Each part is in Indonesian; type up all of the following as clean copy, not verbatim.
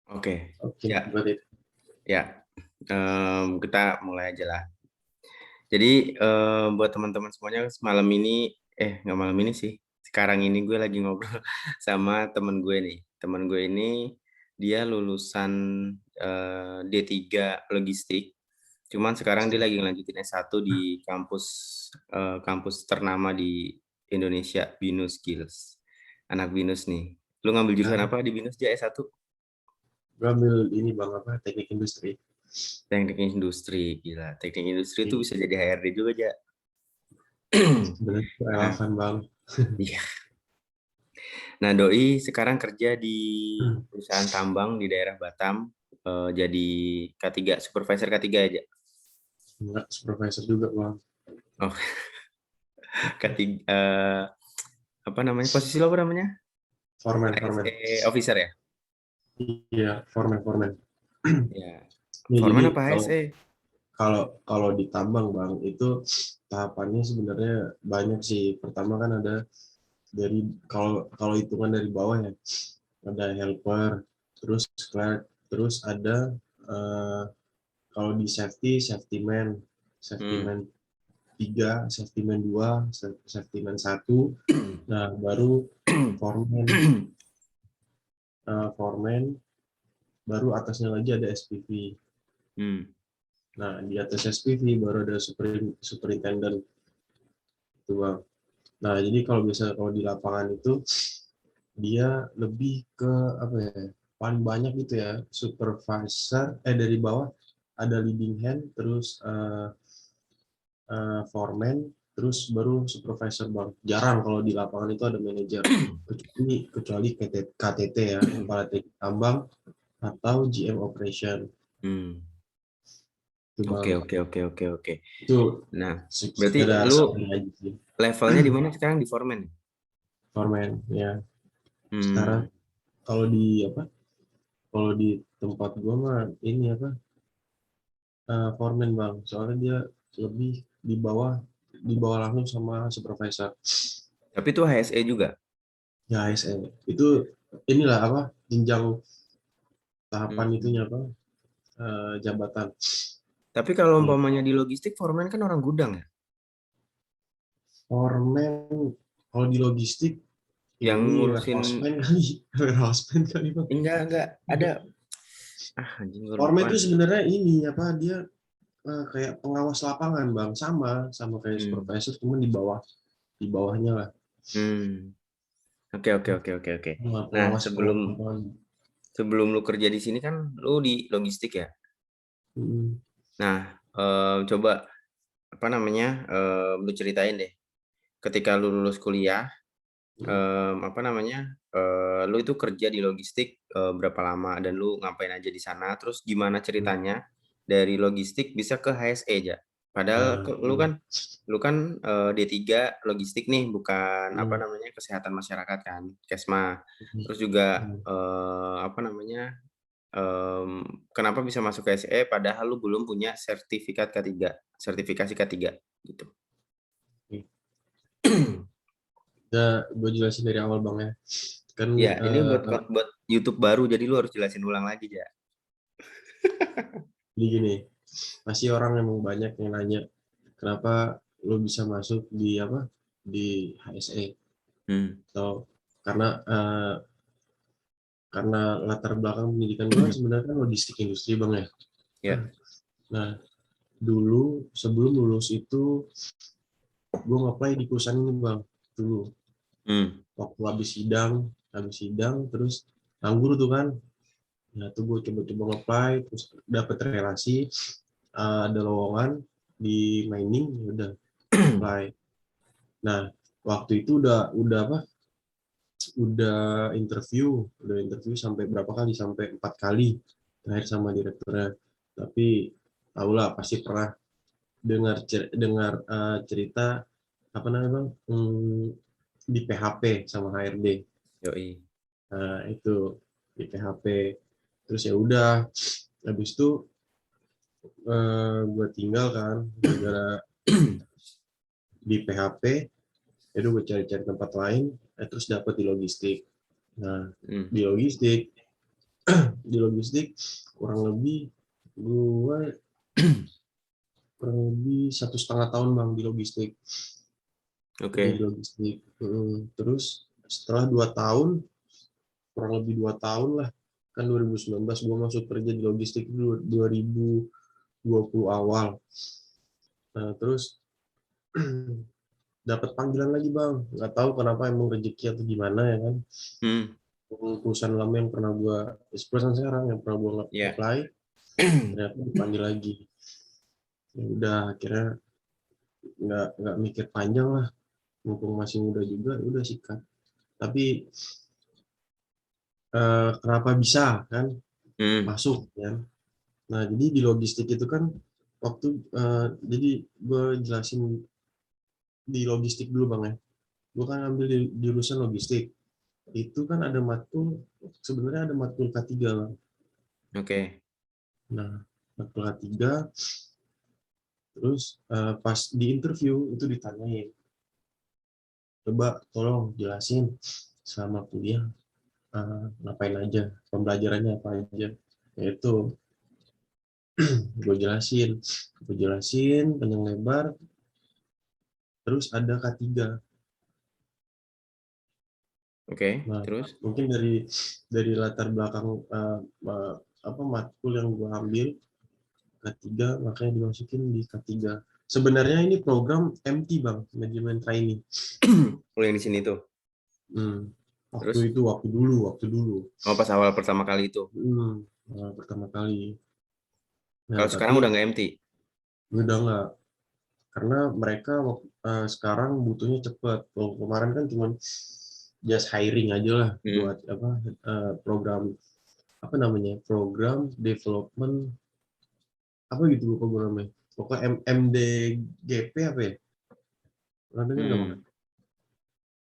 Oke, Oke, ya, berarti ya. Kita mulai aja lah. Jadi buat teman-teman semuanya semalam ini, nggak malam ini sih. Sekarang ini gue lagi ngobrol sama temen gue nih. Temen gue ini dia lulusan D3 logistik. Cuman sekarang dia lagi ngelanjutin S1 di kampus ternama di Indonesia, Binus Skills. Anak Binus nih. Lu ngambil jurusan nah, apa di Binus dia S1? gue ambil ini bang apa teknik industri. Teknik industri, gila. Teknik industri itu Ini bisa jadi HRD juga, Ja. sebenarnya Nah, relevan bang. iya. Nah, Doi sekarang kerja di perusahaan tambang di daerah Batam, jadi K3, supervisor K3 aja. Enggak supervisor juga bang. Oh, K3, apa namanya? Posisi lo apa namanya? Foreman. HSE officer ya? Iya, foreman. Ya. Ya, jadi Foreman apa kalau HSE? kalau kalau di tambang bang itu tahapannya sebenarnya banyak sih. Pertama kan ada dari kalau kalau hitungan dari bawah ya ada helper, terus clerk, terus ada eh, kalau di safety man, safety Hmm. man 3, safety man 2, safety man 1. Nah, baru foreman, foreman, baru atasnya lagi ada SPV. Hmm. Nah, di atas SPV baru ada superintendent itu bang. Nah, jadi kalau biasa kalau di lapangan itu dia lebih ke apa ya? Paling banyak gitu ya, supervisor dari bawah ada leading hand, terus foreman, terus baru supervisor bang. Jarang kalau di lapangan itu ada manajer, kecuali KTT ya, kepala teknik tambang atau GM operation Hmm. itu Oke, bang. oke, oke, oke, oke. Itu Nah, berarti sekedar lu summary aja sih. levelnya di mana sekarang di foreman? Foreman ya. Sekarang Hmm. kalau di apa? Kalau di tempat gua mah ini apa? Foreman bang. Soalnya dia lebih di bawah langsung sama supervisor. Tapi itu HSE juga. Ya ASN itu inilah apa? Jenjang tahapan itunya Hmm. apa? Jabatan. Tapi kalau Kalau umpamanya di logistik, foreman kan orang gudang ya, foreman kalau di logistik yang ini ngurusin. warehouse man kali, warehouse man kali bang. Enggak ada. Anjing gue Foreman lupa. itu sebenarnya ini apa dia kayak pengawas lapangan bang, sama sama kayak Hmm. supervisor cuma di bawahnya lah. Hmm. Oke, oke, oke, oke, oke. Nah, Pengawas sebelum pengawas lapangan. sebelum lu kerja di sini kan lu di logistik ya. Hmm. Nah, coba apa namanya? Lu ceritain deh. Ketika lu lulus kuliah, apa namanya? Lu itu kerja di logistik berapa lama dan lu ngapain aja di sana? Terus gimana ceritanya dari logistik bisa ke HSE aja? Padahal Nah, lu kan D3 logistik nih, bukan apa hmm. namanya kesehatan masyarakat kan, Kesma. Terus juga Hmm. apa namanya? Kenapa bisa masuk ke HSE padahal lu belum punya sertifikat K3, sertifikasi K3 gitu. Gue jelasin dari awal bang ya. Kan Ya, ini buat YouTube baru jadi lu harus jelasin ulang lagi ya. jadi gini, pasti orang emang banyak yang nanya kenapa lo bisa masuk di apa di HSE. Hmm. So, karena karena latar belakang pendidikan gue sebenarnya kan logistik industri bang ya. Ya. Nah, dulu sebelum lulus itu gue ngapply di perusahaan ini bang dulu. Hmm. Waktu habis sidang terus nganggur tuh kan. Nah, tuh gue coba-coba ngapply terus dapet relasi, ada lowongan di mining, ya udah apply. Nah, waktu itu udah apa? Udah interview sampai berapa kali? Sampai 4 kali terakhir sama direkturnya. Tapi tahulah pasti pernah dengar cerita apa namanya bang? Di PHP sama HRD. Yoi. Nah, itu di PHP. Terus ya udah, habis itu gue tinggal kan gara-gara di PHP. Itu gue cari-cari tempat lain, terus dapet di logistik. Nah, Hmm. di logistik di logistik kurang lebih gue kurang lebih 1,5 tahun bang di logistik. Kerja di Oke. logistik. Terus setelah 2 tahun, kurang lebih 2 tahun lah, kan 2019 gue masuk kerja di logistik itu 2020 awal. Nah, terus dapat panggilan lagi bang, nggak tahu kenapa, emang rezeki atau gimana ya kan. Hmm. Perusahaan lama yang pernah gue, perusahaan sekarang yang pernah gue Ya. apply, ternyata dipanggil lagi. Ya udah, akhirnya nggak mikir panjang lah, mumpung masih muda juga, ya udah sikat. Tapi kenapa bisa kan Hmm. masuk ya. Nah, jadi di logistik itu kan waktu jadi gue jelasin di logistik dulu bang ya. Gue kan ambil di jurusan logistik. Itu kan ada matkul, sebenarnya ada matkul K3 bang. Oke. Nah, matkul K3, terus pas di interview itu ditanyain, coba tolong jelasin selama kuliah ngapain aja, pembelajarannya apa aja. Yaitu gue jelasin panjang lebar. Terus ada K3. Oke. Nah, Terus? mungkin dari latar belakang apa matkul yang gue ambil K3, makanya dimasukin di K3. Sebenarnya ini program MT bang, manajemen training. Oh, yang di sini tuh. Hmm. Waktu Terus? itu, waktu dulu. Oh, pas awal pertama kali itu. Pertama kali. Nah, Kalau sekarang udah tapi nggak empty. udah nggak, karena mereka sekarang butuhnya cepat. Kalau kemarin kan cuma just hiring aja lah Hmm. buat apa program, apa namanya, program development apa gitu, lupa gue namanya. Pokoknya MDGP apa ya? Pernah dengar nggak bang? Hmm.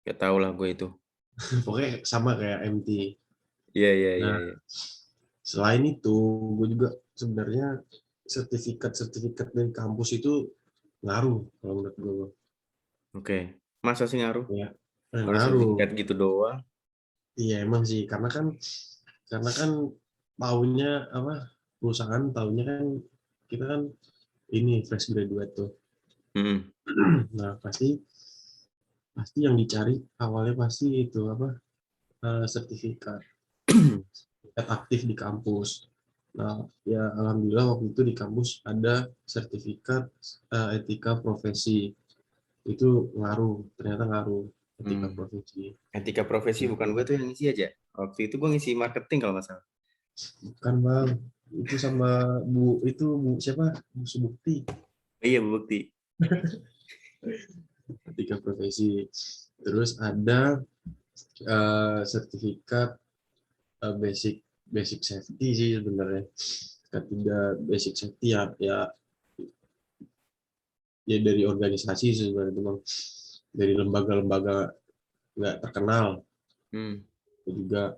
Gak tau lah gue itu. Pokoknya sama kayak MT. Iya, iya, iya, Nah, iya. selain itu, gue juga sebenarnya sertifikat dari kampus itu ngaruh kalau menurut gue. Oke. Masa sih ngaruh? Ya, Orang sertifikat ngaruh. gitu doang. Iya emang sih, karena kan taunya apa, perusahaan taunya kan kita kan ini fresh graduate tuh. Hmm. Nah, pasti pasti yang dicari awalnya pasti itu apa, sertifikat aktif di kampus. Nah, ya alhamdulillah waktu itu di kampus ada sertifikat etika profesi. Itu ngaruh, ternyata ngaruh etika Hmm. profesi. Etika profesi bukan gue tuh yang ngisi aja. Waktu itu gue ngisi marketing kalau nggak salah. Bukan bang, itu sama Bu siapa? Bu Subukti, Iya, bukti. etika profesi. Terus ada sertifikat basic basic safety sih sebenarnya. Ketiga basic safety ya dari organisasi sih sebenarnya itu bang, dari lembaga-lembaga nggak terkenal Hmm. juga.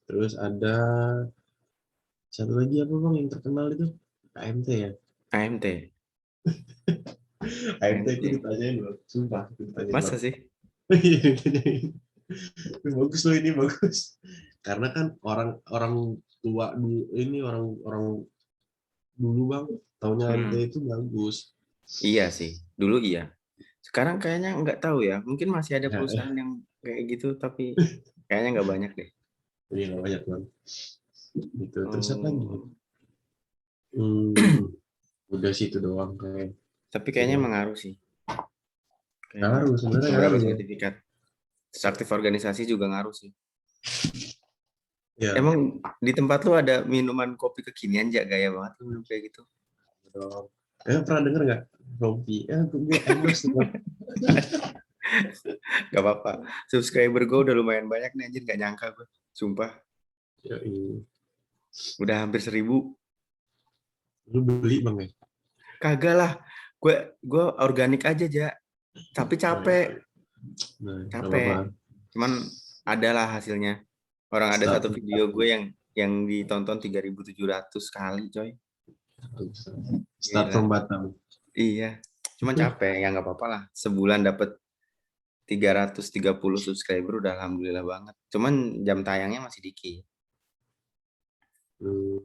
Terus ada satu lagi apa bang yang terkenal itu, KMT ya. AMT. KMT itu AMT. ditanyain bang, sumpah itu ditanyain Masa bang. sih? Bagus loh, ini bagus, karena kan orang orang tua dulu, ini orang orang dulu bang, taunya MT Hmm. itu bagus. Iya sih. Dulu iya. Sekarang kayaknya nggak tahu ya. Mungkin masih ada Ya, perusahaan yang kayak gitu, tapi kayaknya nggak banyak deh. ini lah banyak bang. Gitu. Terus apa lagi? Oh. Hmm, udah sih itu doang kayak Tapi itu kayaknya doang. mengaruh sih. Kayaknya Ngaruh sebenarnya, beberapa ngaruh. sertifikat. Terus aktif organisasi juga ngaruh sih. Ya, Emang di tempat lu ada minuman kopi kekinian, Jak? Gaya banget lu minum kayak gitu. dong. Pernah denger nggak Rompi? Gue emas tuh bang. Gak apa-apa. Subscriber gue udah lumayan banyak nih, anjir. Gak nyangka gue. Sumpah. Ya, Udah hampir 1.000. lu beli bang ya? Kagak lah. Gue organik aja, Jak. Tapi Oh, ya. capek. Nah, nggak apa-apa. Capek. Cuman adalah hasilnya. Orang ada Start satu from video gue bottom. yang ditonton 3.700 kali, coy. Start Gila. from bottom. Iya. Cuman capek. Ya nggak apa-apa lah. Sebulan dapet 330 subscriber udah alhamdulillah banget. Cuman jam tayangnya masih dikit. Hmm,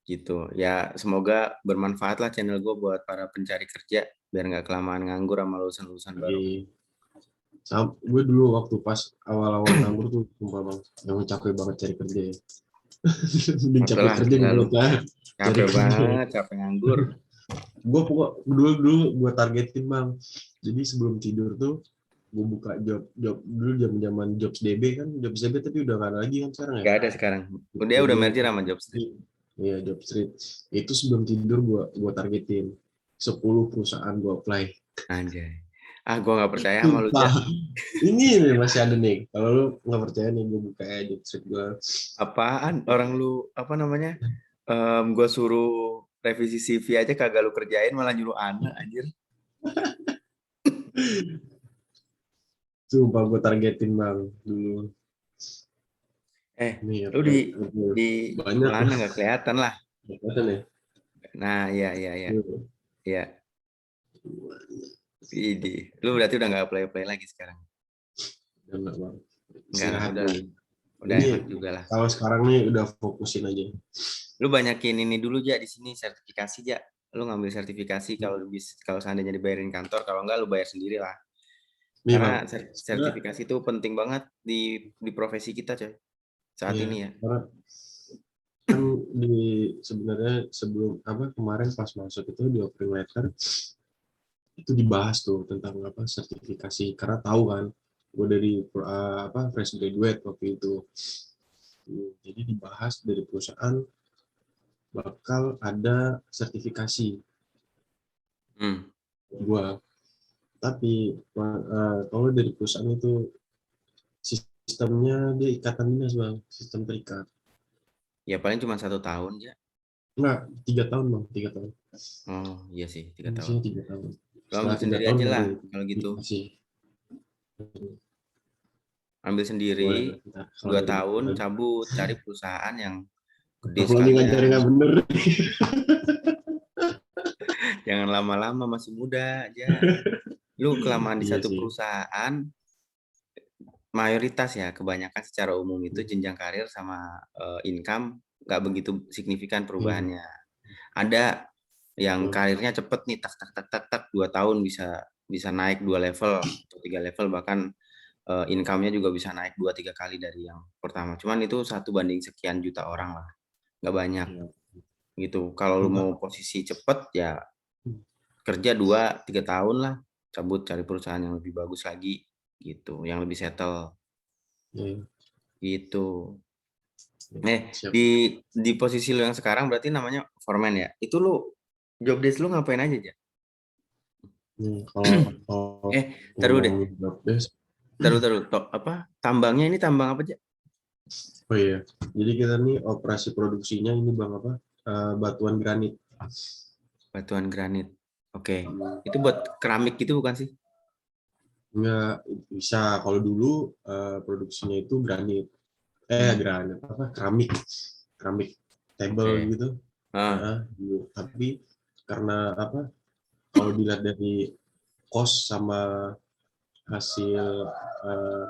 gitu. Ya semoga bermanfaat lah channel gue buat para pencari kerja biar nggak kelamaan nganggur sama lulusan-lulusan baru. jadi gue dulu waktu pas awal-awal nganggur tuh sumpah bang, yang capek banget cari kerja ya. Mending Oke capek lah, kerja gila nggak lu. boleh cari Capek kerja. banget, capek nganggur. Gue pokok dulu gue targetin bang. Jadi sebelum tidur tuh gue buka job dulu zaman jobs DB kan, jobs DB tapi udah nggak ada lagi kan sekarang ya. Nggak ada sekarang. Dia DB udah merger sama Jobstreet. iya job street itu sebelum tidur gue targetin 10 perusahaan gue apply. Anjay. Ah, gue nggak percaya sama lu, Ja. Sumpah. Ini nih masih ada nih. Kalau lu nggak percaya nih gue buka aja job street gue. Apaan? Orang lu, apa namanya? Gue suruh revisi CV aja kagak lu kerjain, malah nyuruh anak, anjir. Sumpah gue targetin bang dulu. Nih Lu apa di banyak mana lah. nggak kelihatan lah. Apa nih? Nah, iya, iya, iya. Iya, ini. Lu berarti udah nggak apply-apply lagi sekarang? Udah nggak bang. Nggak, Istirahat udah. dulu. Udah Ini enak juga lah. kalau sekarang nih udah fokusin aja. Lu banyakin ini dulu, Ja, di sini sertifikasi, Ja. Lu ngambil sertifikasi kalau seandainya dibayarin kantor, kalau nggak lu bayar sendiri lah. Nih bang, Karena sebenarnya sertifikasi itu penting banget di profesi kita, coy. Saat ya ini ya. karena kan sebenarnya sebelum apa kemarin pas masuk itu di offering letter itu dibahas tuh tentang apa sertifikasi karena tahu kan gue dari apa fresh graduate waktu itu. Jadi dibahas dari perusahaan bakal ada sertifikasi Hmm. gua. Tapi kalau dari perusahaan itu sistemnya dia ikatan dinas bang, sistem terikat. Ya paling cuma 1 tahun, Ja. Enggak, 3 tahun bang, 3 tahun. Oh, iya sih, 3 tahun. Biasanya 3 tahun. Lu Setelah ambil tiga sendiri tahun aja baru lah kalau gitu. dikasih. Ambil sendiri, Boleh ntar kalau 2 dari tahun, cabut, cari perusahaan yang gede kalau ini ngajarin sekalian. nggak bener. Jangan lama-lama, masih muda aja. Lu kelamaan di Iya satu sih. perusahaan, mayoritas ya, kebanyakan secara umum itu jenjang karir sama income nggak begitu signifikan Hmm. perubahannya. Ada yang Betul. karirnya cepet nih, tak tak tak tak tak 2 tahun bisa bisa naik 2 level atau 3 level, bahkan income-nya juga bisa naik 2-3 kali dari yang pertama. Cuman itu 1 banding sekian juta orang lah, nggak banyak Ya. gitu. Kalau lu Coba. mau posisi cepet ya kerja 2-3 tahun lah, cabut cari perusahaan yang lebih bagus lagi gitu, yang lebih settle Ya. gitu. Ya. Siap. Di posisi lu yang sekarang berarti namanya foreman ya. Itu lu job desk lu ngapain aja, Ja? Kalau Eh, taruh deh. ngomongin job desk, Taruh. Apa? Tambangnya ini tambang apa, Ja? oh iya, jadi kita nih operasi produksinya ini bang apa? Batuan granit. Batuan granit. Oke. Itu buat keramik gitu bukan sih? Nggak bisa kalau dulu produksinya itu granit. Hmm. Granit apa? Keramik, keramik table Oke. gitu. Ah, Nah, dulu. Tapi karena apa? Kalau dilihat dari cost sama hasil eh,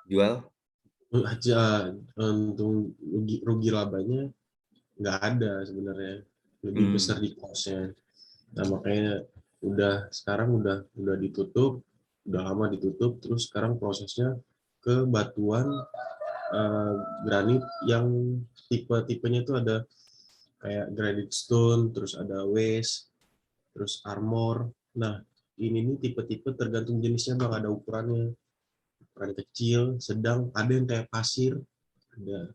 jual. aja untung rugi labanya nggak ada sebenarnya, lebih besar Hmm. di cost-nya. Nah makanya sekarang udah ditutup, udah lama ditutup, terus sekarang prosesnya ke batuan eh, granit yang tipe-tipenya itu ada kayak granite stone, terus ada waste, terus armor. Nah ini nih tipe-tipe tergantung jenisnya bang, ada ukurannya, ukuran kecil, sedang, ada yang kayak pasir, ada.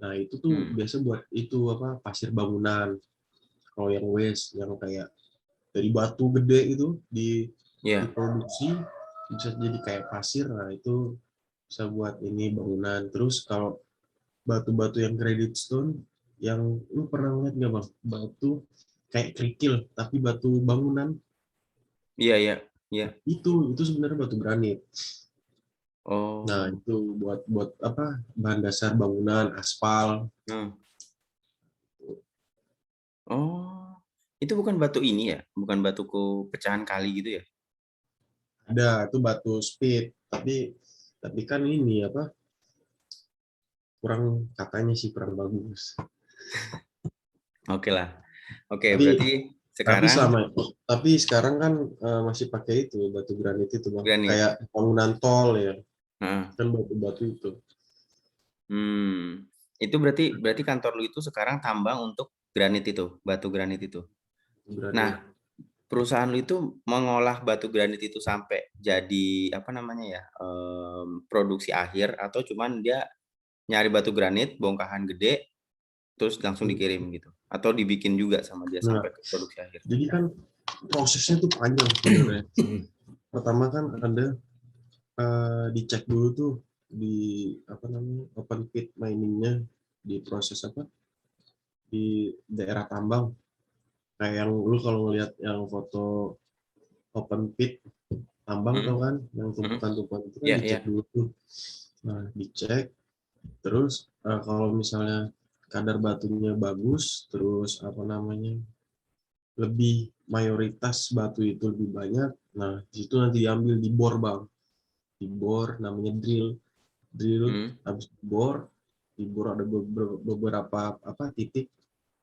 Nah itu tuh Hmm. biasa buat itu apa pasir bangunan. Kalau yang waste yang kayak dari batu gede itu Ya. diproduksi bisa jadi kayak pasir, nah itu bisa buat ini bangunan. Terus kalau batu-batu yang granite stone, yang lu pernah lihat nggak bang, batu kayak kerikil tapi batu bangunan, Iya, iya, iya. itu sebenarnya batu granit. Nah Oh. itu buat buat apa bahan dasar bangunan aspal. Hmm. Oh. Itu bukan batu ini ya? Bukan batuku pecahan kali gitu ya? Ada itu batu speed, tapi kan ini apa kurang, katanya sih kurang bagus. Oke lah. Oke, Tapi berarti tapi sekarang sama tapi sekarang kan masih pakai itu batu granit itu bang. granit. Kayak bangunan tol ya Heeh. kan batu-batu itu Hmm. Itu berarti berarti kantor lu itu sekarang tambang untuk granit itu, batu granit itu. granit. Nah, perusahaan lu itu mengolah batu granit itu sampai jadi apa namanya ya, produksi akhir atau cuman dia nyari batu granit, bongkahan gede, terus langsung dikirim gitu? Atau dibikin juga sama dia Nah, sampai ke produksi akhir? jadi kan prosesnya tuh panjang sebenarnya. Pertama kan ada dicek dulu tuh di apa namanya open pit miningnya di proses apa di daerah tambang. Kayak yang lu kalau ngelihat yang foto open pit tambang Hmm, tau kan, yang hmm, tumpukan-tumpukan itu kan ya, dicek ya. dulu tuh. Nah, dicek, terus kalau misalnya kadar batunya bagus, terus apa namanya lebih mayoritas batu itu lebih banyak, nah di situ nanti diambil dibor bang, dibor namanya drill, drill Hmm. habis dibor ada beberapa apa titik,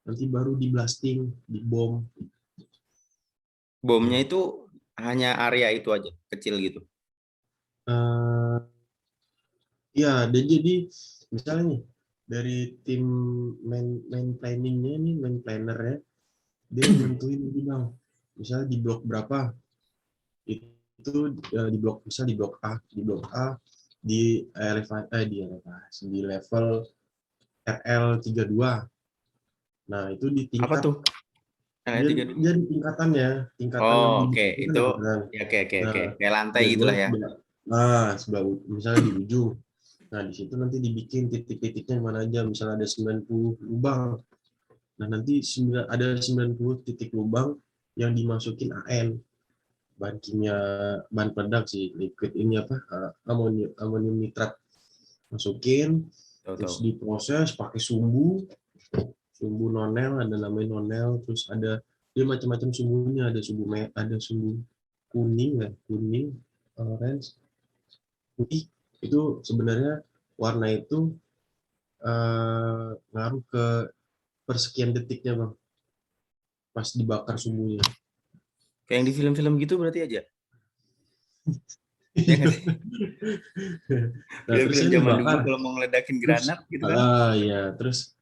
nanti baru di blasting, dibom. Bomnya Nah, itu hanya area itu aja, kecil gitu. eh, ya, dan jadi misalnya nih dari tim main planningnya nih, main plannernya, dia yang nentuin nih bang. Misalnya di blok berapa, itu di blok misal di blok A di level RL32. Nah, itu di Apa tingkat tuh? Yang jadi tiga dulu. jadi tingkatannya, tingkatan yang Oh, di oke. bawah kan Itu ada kan. ya, oke, oke, Nah, oke. Kayak lantai jadwal gitulah ya. sebelah misalnya di ujung. Nah, di situ nanti dibikin titik-titiknya mana aja. Misalnya ada 90 lubang. Nah, nanti ada 90 titik lubang yang dimasukin AN, bahan kimia, bahan peledak sih, liquid ini apa, amonium nitrat. Masukin, terus Tahu-tahu. diproses pakai sumbu nonel, ada namanya nonel, terus ada dia macam-macam sumbunya, ada sumbu kuning ya, kuning, orange, putih. Itu sebenarnya warna itu ngaruh ke persekian detiknya bang, pas dibakar sumbunya. Kayak yang di film-film gitu berarti aja. Ya nggak sih? Nah, terus Film-film kan zaman dulu dibakar, kalau mau ngeledakin terus granat gitu kan. ya terus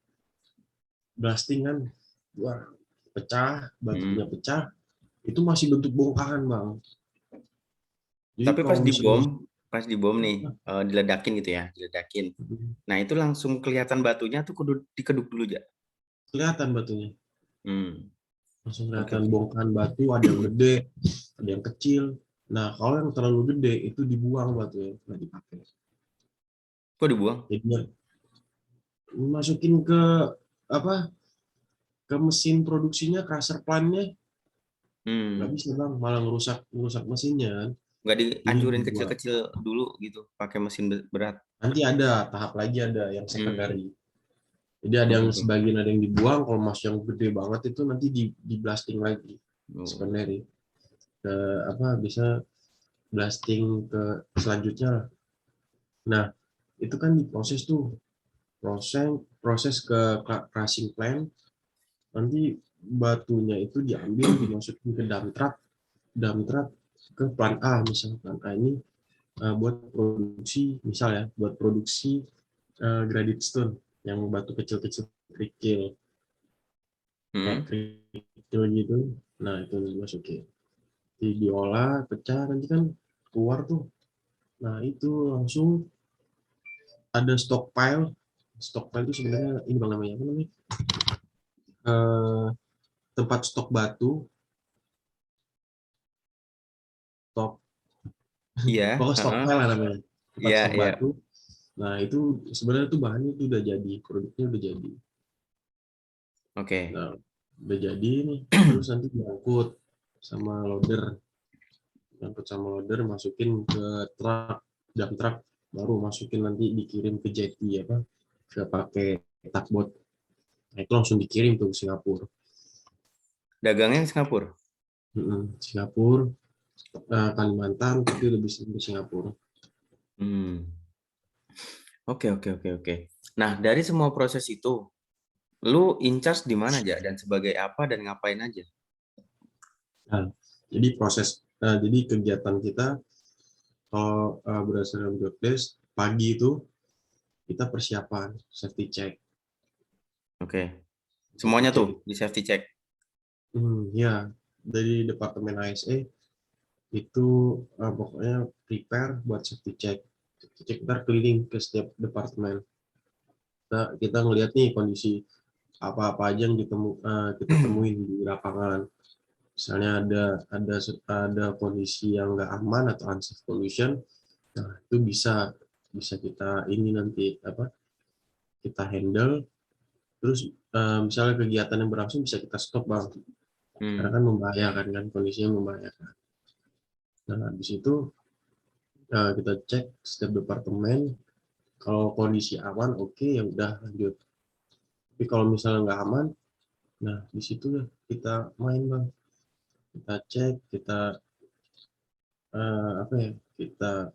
blasting kan, wah, pecah, Hmm. batunya pecah, itu masih bentuk bongkahan bang. Jadi Tapi kalau misalnya pas dibom nih, diledakin gitu ya, diledakin. Nah, itu langsung kelihatan batunya tuh kudu dikeduk dulu aja. kelihatan batunya, Hmm. langsung Oke, kelihatan oke. bongkahan batu, ada yang gede, ada yang kecil. Nah, kalau yang terlalu gede itu dibuang batunya, nggak dipakai. Kok dibuang? Jadi masukin ke apa? Ke mesin produksinya, crusher plant-nya, nggak Hmm. bisa bang, malah ngerusak ngerusak mesinnya kan. Nggak Jadi dihancurin dibuang. kecil-kecil dulu gitu, pakai mesin berat. Nanti ada tahap lagi, ada yang Hmm. secondary. Jadi ada Oke, yang oke. sebagian ada yang dibuang, kalau masih yang gede banget itu nanti di blasting lagi, Oh. secondary. Ke apa bisa blasting ke selanjutnya lah. Nah, itu kan diproses tuh, proses proses ke crushing plant, nanti batunya itu diambil dimasukin ke dump truck ke plant A, misalnya plant A ini buat produksi, misal ya, buat produksi granite stone yang batu kecil-kecil kerikil, kayak Hmm. kerikil gitu. Nah, itu dimasukin, diolah, pecah, nanti kan keluar tuh. Nah, itu langsung ada stockpile. Stockpile itu sebenarnya ini bang namanya apa namanya? Eh, tempat stok batu, stok Iya, pokoknya heeh. stockpile lah namanya. Tempat Iya, stok iya. batu. Nah, itu sebenarnya tuh bahannya itu udah jadi, produknya udah jadi. Oke. Nah, udah jadi nih, terus nanti diangkut sama loader, masukin ke truk, dump truck, baru masukin nanti dikirim ke jetty apa, ke pakai tugboat. Nah, itu langsung dikirim tuh ke Singapura. Dagangnya Singapura. Singapura, Kalimantan, tapi lebih sering ke Singapura. Hmm. Oke, oke, oke, oke. Nah, dari semua proses itu, Lu in charge di mana aja dan sebagai apa dan ngapain aja? Nah, jadi kegiatan kita kalau berdasarkan job desk, pagi itu kita persiapan safety check. Oke. Safety Semuanya check tuh di safety check. ya, dari departemen ASE itu pokoknya prepare buat safety check. Safety check ntar keliling ke setiap departemen. Kita ngelihat nih kondisi apa-apa aja yang kita temuin di lapangan. Misalnya ada kondisi yang nggak aman atau unsafe pollution, nah itu bisa bisa kita ini nanti apa kita handle. Terus misalnya kegiatan yang berlangsung bisa kita stop bang, karena kan membahayakan kan, kondisinya membahayakan. Nah habis itu kita cek setiap departemen, kalau kondisi aman oke, ya udah lanjut. Tapi kalau misalnya nggak aman, nah di situ ya kita main bang, kita cek, kita apa ya, kita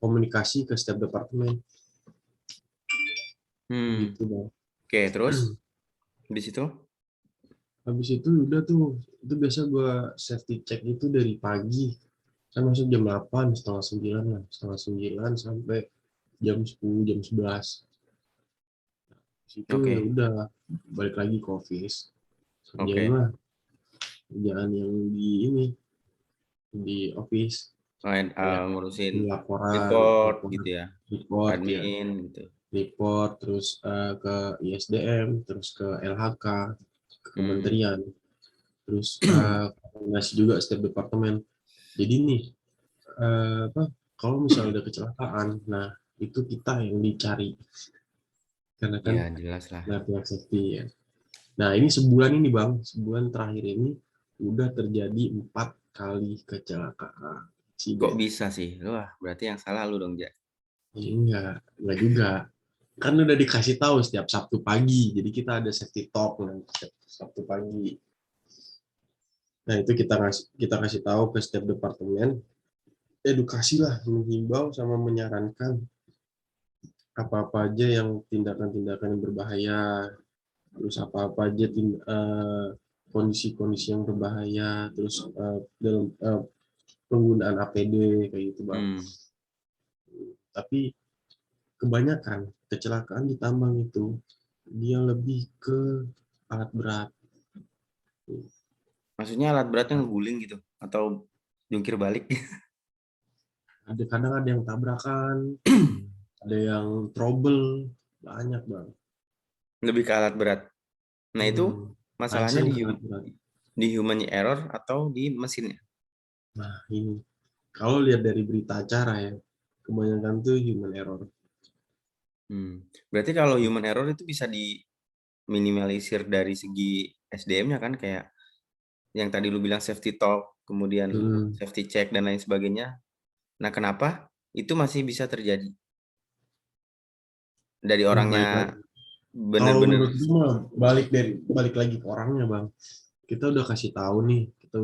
komunikasi ke setiap departemen Hmm. gitu bang. Oke, terus di situ? Habis itu udah tuh, itu biasa gue safety check itu dari pagi, saya masuk jam 8, setengah 9 lah, setengah 9 sampai jam 10, jam 11. Situ ya Oke. udah balik lagi ke office, kerjain Oke. lah kerjaan yang di ini, di office kayak Ngurusin laporan, report report, gitu ya, report ya, admin gitu. report terus ke ISDM, terus ke LHK, ke Hmm. kementerian, terus koordinasi juga setiap departemen. Jadi nih apa, kalau misalnya ada kecelakaan, nah itu kita yang dicari karena kan Ya jelas lah. pihak safety ya. Nah ini sebulan ini bang, sebulan terakhir ini udah terjadi 4 kali kecelakaan. Kok Insiden. bisa sih? Wah, berarti yang salah lu dong, Ja. Ini enggak juga. Kan udah dikasih tahu setiap Sabtu pagi, jadi kita ada safety talk kan, setiap Sabtu pagi. Nah itu kita kasih tahu ke setiap departemen, edukasi lah, menghimbau sama menyarankan apa-apa aja yang tindakan-tindakan yang berbahaya, terus apa-apa aja kondisi-kondisi yang berbahaya, terus dalam penggunaan APD kayak gitu bang. Hmm. Tapi kebanyakan kecelakaan di tambang itu dia lebih ke alat berat. Maksudnya alat beratnya ngeguling gitu atau jungkir balik? Ada kadang ada yang tabrakan, ada yang trouble, banyak bang. Lebih ke alat berat. Nah, itu Paling masalahnya sering ke alat berat. di human error atau di mesinnya? Nah ini kalau lihat dari berita acara ya, kebanyakan tuh human error. Berarti kalau human error itu bisa diminimalisir dari segi SDM-nya kan, kayak yang tadi lu bilang safety talk, kemudian Hmm. safety check dan lain sebagainya. Nah, kenapa itu masih bisa terjadi? Dari Balik orangnya lagi. Kalau bener-bener. menurut gue mah balik lagi ke orangnya bang. Kita udah kasih tahu nih, kita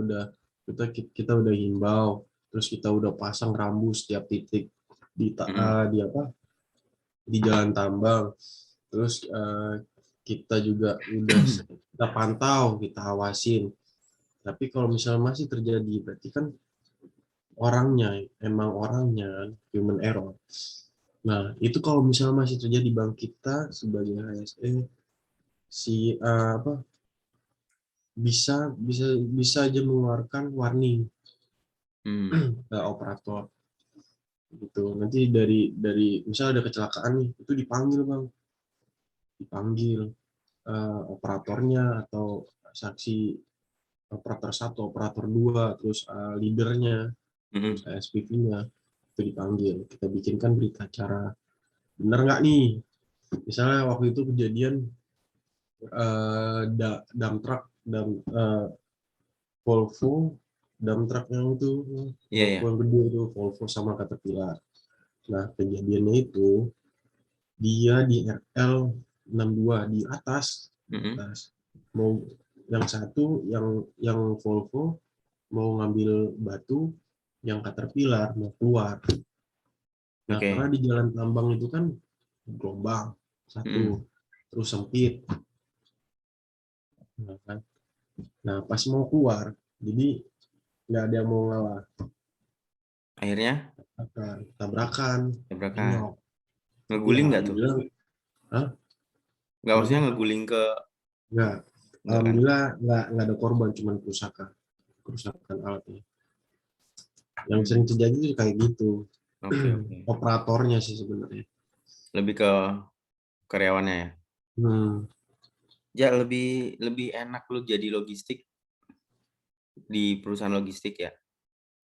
udah himbau, terus kita udah pasang rambu setiap titik di apa, di jalan tambang, terus kita juga udah kita pantau, kita awasin. Tapi kalau misalnya masih terjadi, berarti kan orangnya human error. Nah itu kalau misalnya masih terjadi bang, kita sebagai HSE si apa, bisa bisa bisa aja mengeluarkan warning ke operator gitu. Nanti dari misal ada kecelakaan nih, itu dipanggil bang, dipanggil operatornya atau saksi, operator 1, operator 2, terus leadernya, terus SPV-nya, itu dipanggil. Kita bikinkan berita acara. Bener nggak nih? Misalnya waktu itu kejadian dump truck, Volvo, dump truck yang itu, Iya, Volvo ya. yang gede itu, Volvo sama Caterpillar. Nah, kejadiannya itu dia di RL 62 di atas, mau yang satu, yang Volvo mau ngambil batu, yang Caterpillar mau keluar. Nah, karena Oke. di jalan tambang itu kan gelombang satu. terus sempit. Nah, kan? Nah, pas mau keluar, jadi nggak ada yang mau ngalah. Akhirnya Tabrakan, tabrakan. nengok. Tapi Ngeguling nggak tuh? alhamdulillah, Hah? Nggak, maksudnya Kenapa? ngeguling ke, Nggak. nggak kan? Alhamdulillah nggak ada korban, cuma kerusakan alatnya. Yang sering Hmm, terjadi itu kayak gitu. oke oke. Operatornya sih sebenarnya. Lebih ke karyawannya ya. Hmm. Ya lebih lebih enak lu jadi logistik di perusahaan logistik ya,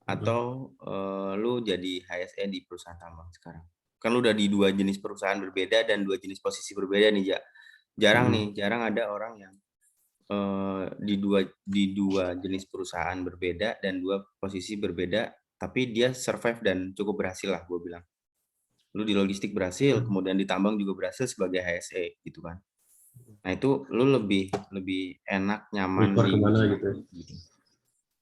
atau lu jadi HSE di perusahaan tambang sekarang? Kan lu udah di dua jenis perusahaan berbeda dan dua jenis posisi berbeda nih, Ja. Jarang Hmm. nih, jarang ada orang yang di dua jenis perusahaan berbeda dan dua posisi berbeda, tapi dia survive dan cukup berhasil lah, gue bilang. Lu di logistik berhasil, kemudian di tambang juga berhasil sebagai HSE gitu kan. Nah itu lu lebih lebih enak, nyaman Prefer kemana di gitu ya. mana gitu.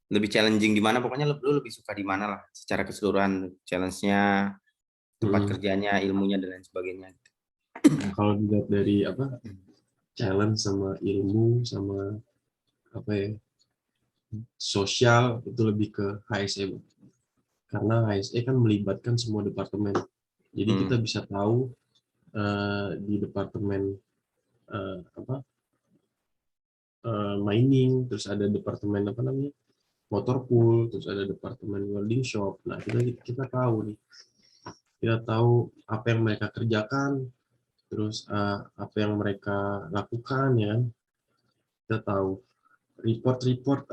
Lebih challenging di mana, pokoknya lu lebih suka di mana lah secara keseluruhan, challenge-nya, tempat Hmm. kerjanya, ilmunya dan lain sebagainya gitu. Nah, kalau dilihat dari challenge sama ilmu sama apa ya, sosial itu lebih ke HSE, Bang. Karena HSE kan melibatkan semua departemen. Jadi kita Hmm. bisa tahu di departemen apa mining, terus ada departemen apa namanya motor pool, terus ada departemen welding shop. Nah kita tahu nih, kita tahu apa yang mereka kerjakan, terus apa yang mereka lakukan ya. Kita tahu report-report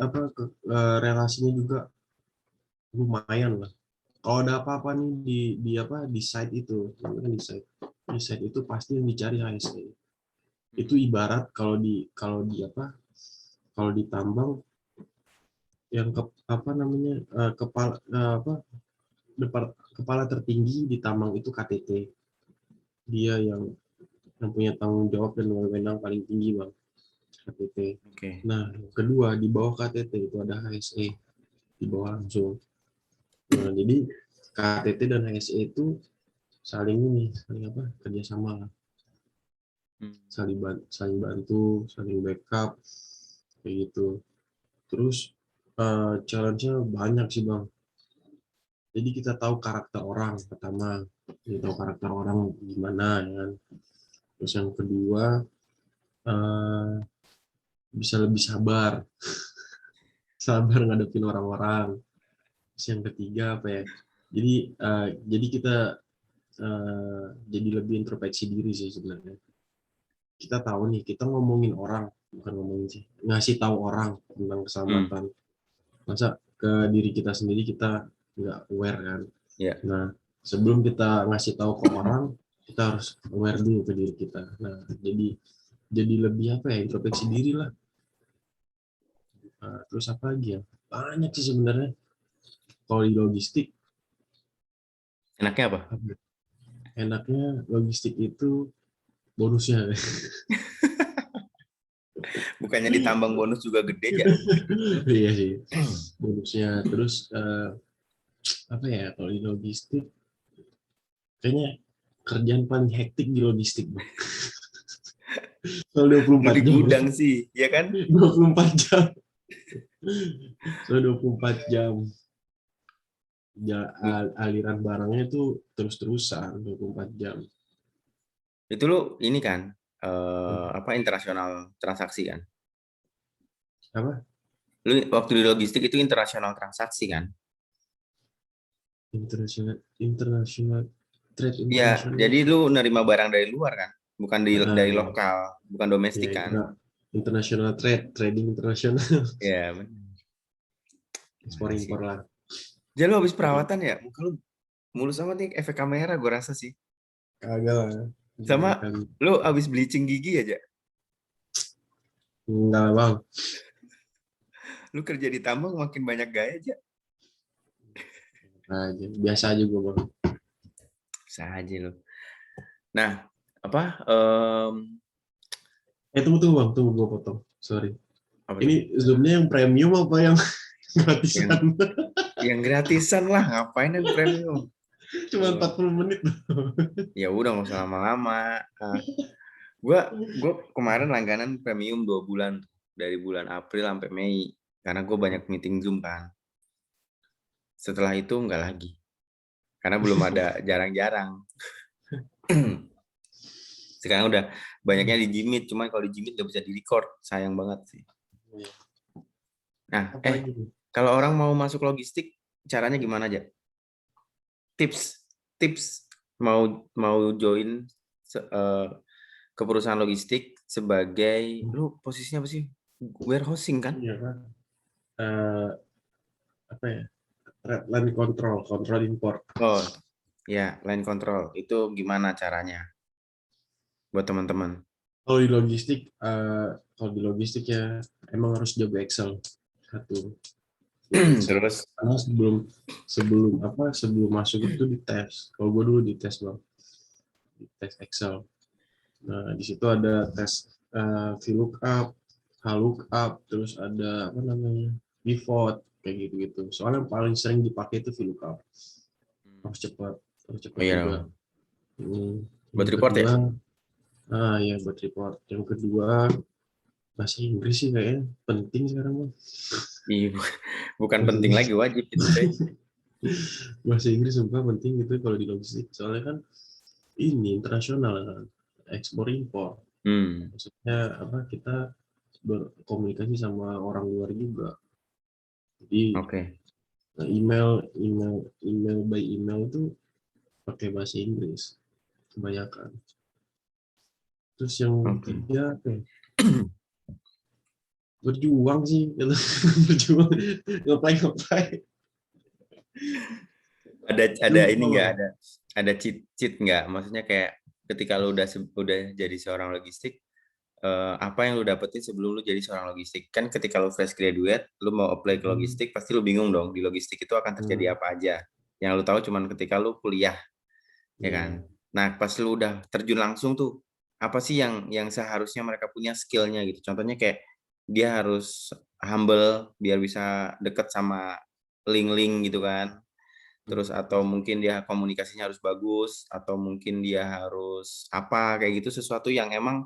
relasinya juga lumayan lah. Kalau ada apa-apa nih di site itu, di site itu pasti yang dicari HSE. Itu ibarat kalau ditambang yang apa namanya kepala kepala tertinggi di tambang itu KTT. Dia yang punya tanggung jawab dan wewenang paling tinggi, Bang, KTT. Oke. Nah, kedua di bawah KTT itu ada HSE di bawah langsung. Nah, jadi KTT dan HSE itu saling apa? Kerjasama lah. Hmm. Saling bantu, saling backup kayak gitu. Terus challenge-nya banyak sih, Bang. Jadi kita tahu karakter orang pertama, kita tahu karakter orang gimana ya kan. Terus yang kedua eh, bisa lebih sabar, sabar ngadepin orang-orang. Terus yang ketiga apa ya? Jadi kita jadi lebih introspeksi diri sih sebenarnya. Kita tahu nih, kita ngomongin orang, bukan ngomongin sih, ngasih tahu orang tentang Hmm. keselamatan. Masa ke diri kita sendiri kita nggak aware kan? Ya. Nah, sebelum kita ngasih tahu ke orang, kita harus aware dulu ke diri kita. Nah, jadi lebih apa ya, introspeksi diri lah. Nah, terus apa lagi ya? Banyak sih sebenarnya. Kalau di logistik, Enaknya apa? enaknya logistik itu bonusnya. Bukannya ditambang bonus juga gede aja. Iya sih, bonusnya. Terus apa ya, kalau di logistik, kayaknya kerjaan paling hektik di logistik, Bang. Soal Lu 24 di jam. gudang sih, ya kan? 24 jam. Soal 24 jam. Aliran barangnya itu terus-terusan 24 jam. Itu lu ini kan, apa, internasional transaksi kan? Apa? Lu waktu di logistik itu internasional transaksi kan? International international trade Iya, international. jadi lu nerima barang dari luar kan? Bukan dari Ya, lokal, bukan ya domestik kan? international trading internasional, Iya, benar. ekspor Gimana sih? impor lah. Jadi lu habis perawatan ya? Muka lu mulus sama nih efek kamera gue rasa sih. Kagak lah. Sama Bukan. lu habis bleaching gigi aja. Enggak lah, Bang. Lu kerja di tambang makin banyak gaya aja. Aja. Biasa aja gue, Bang. Bisa aja lu. Nah, apa? Tunggu, Bang. Tunggu, gue potong. Sorry. Apa tuh? Ini Zoom-nya yang premium apa yang Yang gratisan? yang gratisan lah, ngapain yang premium? Cuma 40 menit. Ya udah nggak usah lama-lama. Gua kemarin langganan premium 2 bulan tuh, dari bulan April sampai Mei, karena gue banyak meeting Zoom kan. Setelah itu enggak lagi, karena belum ada jarang-jarang. Sekarang udah banyaknya di Jimit, cuman kalau di Jimit nggak bisa di-record, sayang banget sih. Nah, Apalagi nih? kalau orang mau masuk logistik, caranya gimana aja? Tips mau join ke perusahaan logistik sebagai, lu posisinya apa sih? Warehousing kan? Iya kan? Eh, apa ya? Line control, kontrol import. Oh, ya, line control. Itu gimana caranya buat teman-teman? Kalau di logistik ya emang harus jago Excel satu. Jago Excel. Terus, Karena sebelum sebelum masuk itu dites. Kalau gue dulu dites bang, dites Excel. Nah di situ ada tes VLOOKUP, HLOOKUP, terus ada apa namanya pivot kayak gitu-gitu. Soalnya yang paling sering dipakai itu VLOOKUP. Harus cepat, harus oh cepat iya juga. dong. Buat Yang report ya? kedua, ya buat report. Yang kedua bahasa Inggris sih kayaknya penting sekarang bang. Iya, bukan Bahasa penting Inggris, lagi, wajib itu, coy. bahasa Inggris juga penting gitu kalau di logistik. Soalnya kan ini internasional kan, ekspor impor. Hmm, Maksudnya apa kita berkomunikasi sama orang luar juga. Jadi oke. email by email itu pakai bahasa Inggris kebanyakan. Terus yang Oke. ketiga apa ya? Berjuang sih, gitu. Berjuang, ngeplay. Ada Sumpah ini nggak, bang. ada cheat nggak? Maksudnya kayak ketika lu udah jadi seorang logistik, apa yang lu dapetin sebelum lu jadi seorang logistik? Kan ketika lu fresh graduate, lu mau apply ke Hmm, logistik, pasti lu bingung dong, di logistik itu akan terjadi hmm, apa aja. Yang lu tahu cuman ketika lu kuliah, ya kan? iya. Nah, pas lu udah terjun langsung tuh, apa sih yang seharusnya mereka punya skill-nya gitu? Contohnya kayak dia harus humble biar bisa deket sama link-link gitu kan. Terus atau mungkin dia komunikasinya harus bagus, atau mungkin dia harus apa kayak gitu, sesuatu yang emang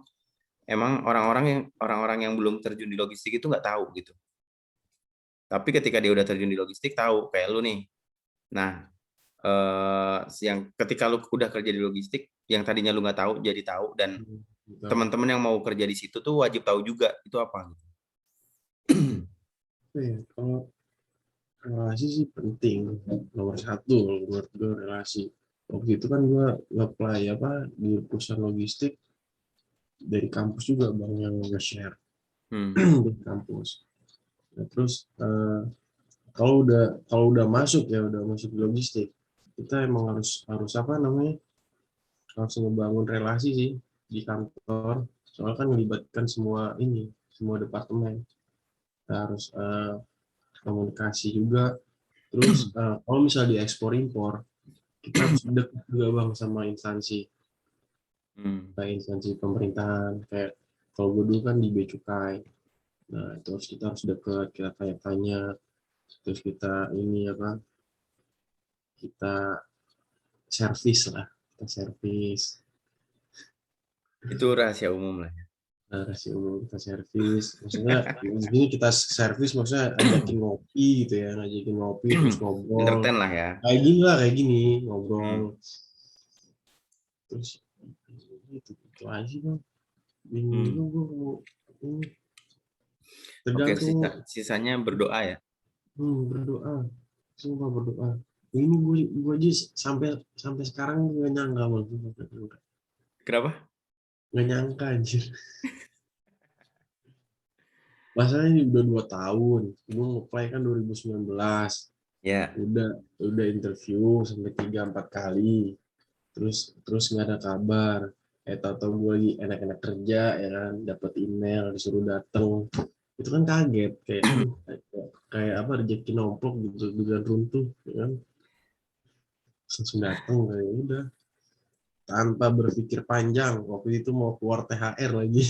emang orang-orang yang belum terjun di logistik itu nggak tahu gitu. Tapi ketika dia udah terjun di logistik tahu, kayak lu nih. Nah, yang ketika lu udah kerja di logistik, yang tadinya lu nggak tahu jadi tahu, dan Tahu. teman-teman yang mau kerja di situ tuh wajib tahu juga itu apa gitu. Apa ya, kalau relasi sih penting, nomor satu kalau menurut gue relasi. Waktu itu kan gue nge-apply apa di perusahaan logistik dari kampus juga bang yang nge-share Hmm, dari kampus. Nah, terus kalau udah masuk ya udah masuk di logistik, kita emang harus harus apa namanya, harus ngebangun relasi sih di kantor. Soalnya kan melibatkan semua ini, semua departemen. Kita harus komunikasi juga. Terus kalau misalnya di ekspor impor, kita harus dekat juga bang sama instansi, hmm. kayak instansi pemerintahan. Kayak kalau gue dulu kan di Bea Cukai. Nah terus kita harus dekat, kita tanya-tanya, terus kita ini apa, kita servis lah, kita servis. Itu rahasia umum lah ya. Nah, kasih umum kita servis, maksudnya di sini kita servis, maksudnya ajakin ngopi gitu ya, ngajakin ngopi terus ngobrol, Entertain lah ya. kayak gini lah, kayak gini ngobrol, Hmm. terus itu aja sih bang. Bingung juga Hmm. gue mau ini, Oke, tergantung. sisanya berdoa ya. Berdoa, sumpah berdoa. Ini gue aja sampai sampai sekarang nggak nyangka bang, Kenapa? nggak nyangka anjir. Masalahnya ini udah 2 tahun, gue nge-apply kan 2019, Ya. udah interview sampai 3-4 kali, terus nggak ada kabar. Tahu-tahu gue lagi enak-enak kerja ya kan, dapat email disuruh dateng, itu kan kaget, kayak aduh, kayak apa, rezeki nomplok gitu dengan runtuh ya kan, langsung dateng kayak udah, tanpa berpikir panjang. Waktu itu mau keluar THR lagi.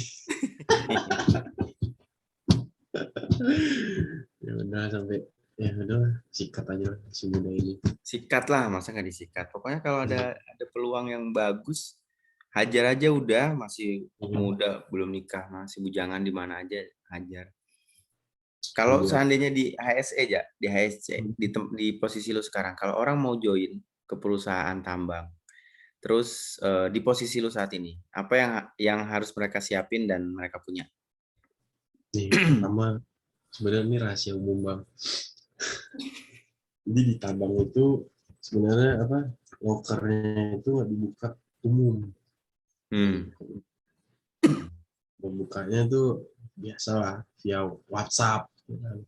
Ya udah sampai, ya udah sikat aja lah semudah ini. Sikat lah, masa nggak disikat. Pokoknya kalau ada peluang yang bagus, Hajar aja udah, masih Hmm, muda, belum nikah, masih bujangan di mana aja hajar. Kalau iya. seandainya di HSE aja, di HSC, Hmm. di posisi lu sekarang, kalau orang mau join ke perusahaan tambang, terus, di posisi lu saat ini, apa yang harus mereka siapin dan mereka punya? Nih, pertama sebenarnya ini rahasia umum bang. Jadi di tambang itu sebenarnya apa lokernya itu nggak dibuka umum, nggak Hmm, dibuka. Membukanya itu biasalah via WhatsApp, ya kan.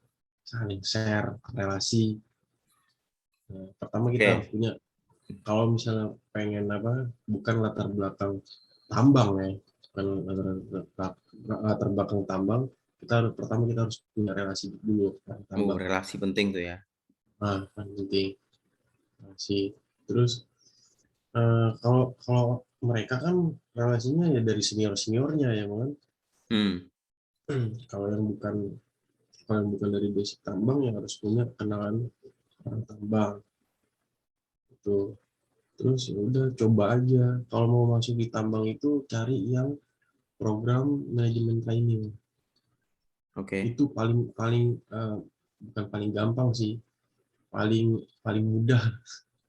Saling share relasi. Nah, pertama kita harus oke, punya kalau misalnya pengen apa bukan latar belakang tambang ya, bukan latar belakang tambang, kita harus punya relasi dulu dengan tambang. relasi penting tuh ya. Nah, kan penting relasi. Terus kalau kalau mereka kan relasinya ya dari senior seniornya ya kan. Hmm, Kalau yang bukan kalau yang bukan dari basic tambang yang harus punya kenalan orang tambang itu. Terus ya udah coba aja kalau mau masuk di tambang itu cari yang program manajemen training. oke. Itu paling paling bukan paling gampang sih, paling paling mudah.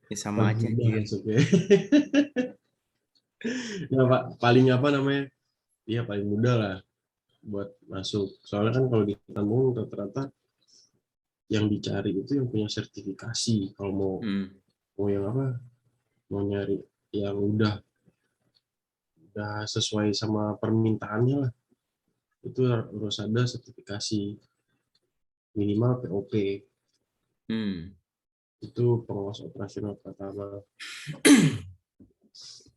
Ya sama Paling aja mudah anjir. masuknya. Ya Pak, paling apa namanya, iya paling mudah lah buat masuk, soalnya kan kalau di tambang rata-rata yang dicari itu yang punya sertifikasi. Kalau mau Hmm, mau yang apa, mau nyari yang udah sesuai sama permintaannya lah, itu harus ada sertifikasi minimal POP, hmm. itu pengawas operasional pertama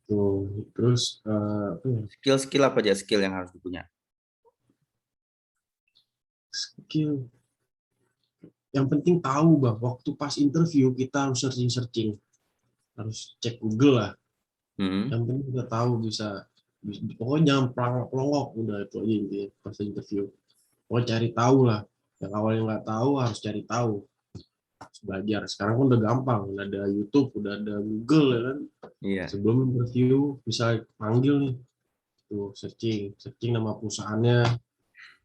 tuh. Terus apa ya, Skill-skill apa aja skill yang harus dipunya? skill yang penting tahu bang, waktu pas interview kita harus searching searching, harus cek Google lah. Hmm, Yang penting kita tahu bisa, pokoknya jangan pelangok pelongok, udah itu aja intinya pas interview. Pokoknya cari tahu lah, yang awalnya nggak tahu harus cari tahu, harus belajar. Sekarang kan udah gampang, udah ada YouTube, udah ada Google ya kan. iya. Sebelum interview bisa panggil nih, tuh searching searching nama perusahaannya,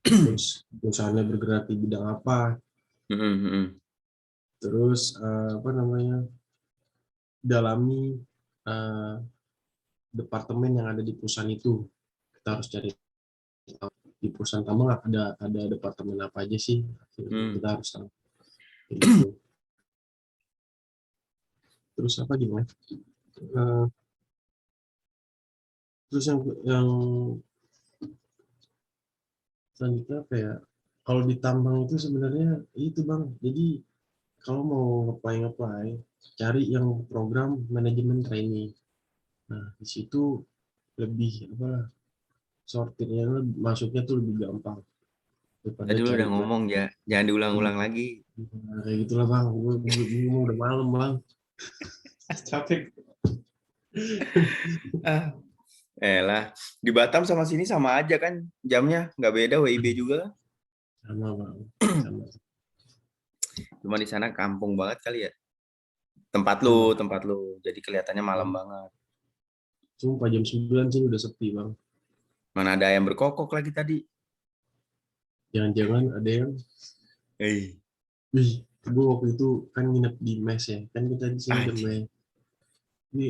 terus perusahaannya bergerak di bidang apa, Mhm, mhm. terus apa namanya, dalami eh, departemen yang ada di perusahaan itu. Kita harus cari tahu di perusahaan tambang ada departemen apa aja sih, Hmm. kita harus tahu itu. Terus apa gimana. Eh, terus yang selanjutnya apa ya, kalau di tambang itu sebenarnya itu bang, jadi kalau mau ngeplay cari yang program manajemen training. Nah di situ lebih apa, sortirnya masuknya tuh lebih gampang daripada Tadi lu cari udah plan. ngomong ya, jangan diulang-ulang lagi. Nah, kayak gitulah bang, gue udah malam bang. Capek. Ah, elah. Di Batam sama sini sama aja kan jamnya, nggak beda WIB juga kan. Sama bang, sama Cuma di sana kampung banget kali ya. sama. Tempat lu. Jadi kelihatannya malam banget. Sumpah jam 9 sih udah sepi bang. Mana ada ayam berkokok lagi tadi. Jangan-jangan ada yang, Eh, wih, gue waktu itu kan nginep di mes ya, kan kita di sini ada anjing. mes. Ini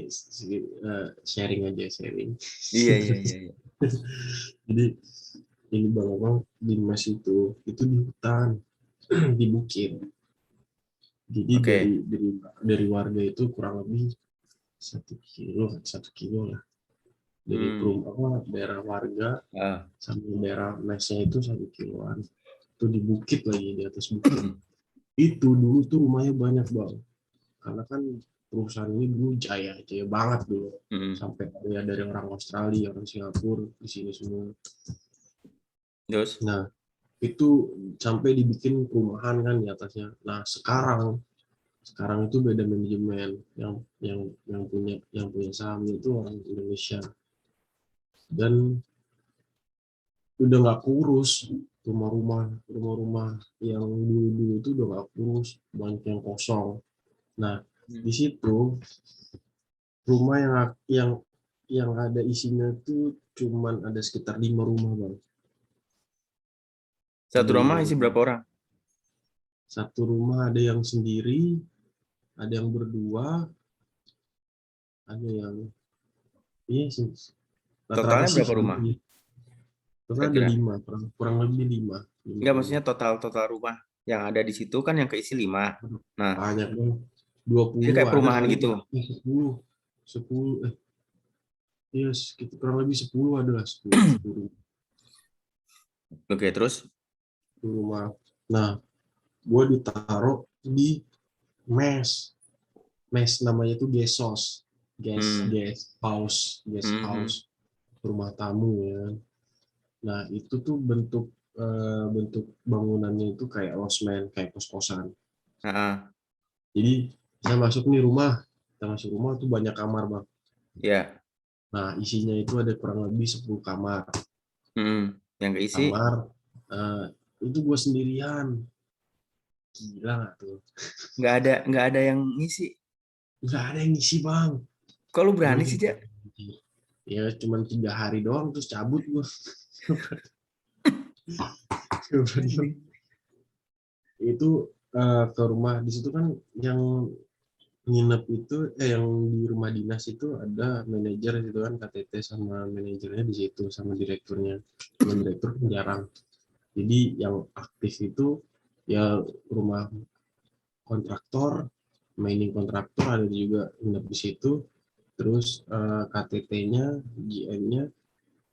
sharing aja sharing. Iya, iya, iya, iya. Jadi ini bang di mes itu di hutan, di bukit. Jadi Oke. dari warga itu kurang lebih 1 kilo lah, dari Hmm. daerah warga Ah. sampai daerah mesnya itu 1 kiloan. Itu di bukit lagi, di atas bukit. Itu dulu tuh rumahnya banyak bang, karena kan perusahaan ini dulu jaya jaya banget dulu, Hmm. sampai ya dari orang Australia, orang Singapura di sini semua. Terus? Nah itu sampai dibikin perumahan kan di atasnya. Nah sekarang itu beda manajemen, yang punya saham itu orang Indonesia, dan udah nggak kurus, rumah-rumah yang dulu-dulu itu udah nggak kurus, banyak yang kosong. Nah Hmm. di situ rumah yang yang ada isinya tuh cuman ada sekitar 5 rumah bang. Satu Ada 5 rumah isi rumah. berapa orang? Satu rumah ada yang sendiri, ada yang berdua, ada yang iya sih. Rata-rata Totalnya sih berapa rumah sendiri. Total ada kira-kira? 5, kurang lebih 5. 5 Enggak, rumah. maksudnya total rumah yang ada di situ kan yang keisi 5. Aduh, Nah, banyak bang. dua jadi puluh kayak ada perumahan kali. gitu. 10. 10 iya sekitar kurang lebih 10 adalah 10 Oke, terus? rumah. Nah, gue ditaruh di mes. Mes namanya itu gesos. Hmm. Guest Hmm. house, rumah tamu ya. Nah, itu tuh bentuk bangunannya itu kayak losmen, kayak kos-kosan. Ah, Jadi, saya masuk nih rumah. Kita masuk rumah tuh banyak kamar, Bang. ya. Nah, isinya itu ada kurang lebih 10 kamar. Yang keisi Kamar eh, itu gue sendirian. Gila nggak tuh? nggak ada yang ngisi. Nggak ada yang ngisi, Bang. Kok lu Gue berani sih, juga Jak? ya cuman 3 hari doang terus cabut gue. Anjing. Itu ke rumah di situ kan yang nginep itu yang di rumah dinas itu ada manajer gitu kan, KTT sama manajernya di situ sama direkturnya. Yang direktur kan jarang. Jadi yang aktif itu ya rumah kontraktor, mining kontraktor ada juga nginep di situ. Terus KTT-nya, GM-nya,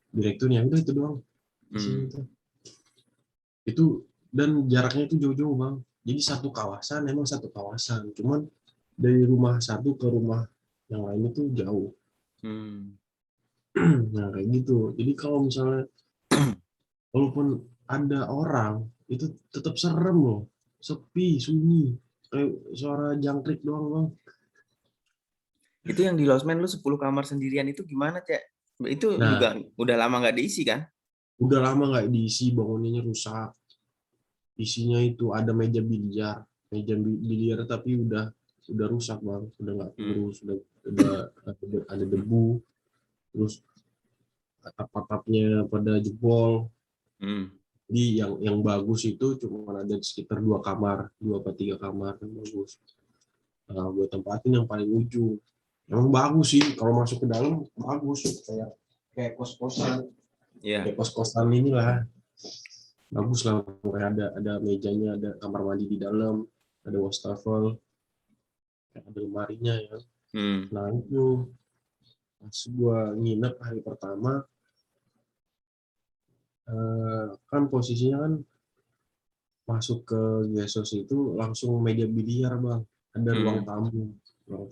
direkturnya udah itu doang di sini Hmm. tuh. Itu dan jaraknya itu jauh-jauh bang. Jadi satu kawasan, emang satu kawasan. Cuman dari rumah satu ke rumah yang lain itu jauh. Hmm. Nah kayak gitu. Jadi kalau misalnya walaupun ada orang itu tetap serem loh. Sepi, sunyi. Kayak suara jangkrik doang bang. Itu yang di losmen lu 10 kamar sendirian itu gimana, Cek? Itu Nah juga udah lama nggak diisi kan? udah lama nggak diisi, bangunannya rusak. Isinya itu ada meja biliar tapi udah rusak bang, udah nggak Hmm. kurus, udah ada debu, terus atap-atapnya pada jebol. Hmm. Jadi yang bagus itu cuma ada sekitar 2 kamar, 2 atau 3 kamar yang bagus. Nah, gue tempatin yang paling ujung. Emang bagus sih kalau masuk ke dalam bagus, kayak kos-kosan, Iya. kayak kos-kosan inilah. Bagus lah, pokoknya ada mejanya, ada kamar mandi di dalam, ada wastafel, ada lemarinya ya. Hmm. Nah itu pas gua nginep hari pertama, kan posisinya kan masuk ke Gesos itu langsung meja biliar bang, ada ruang Hmm. tamu, ruang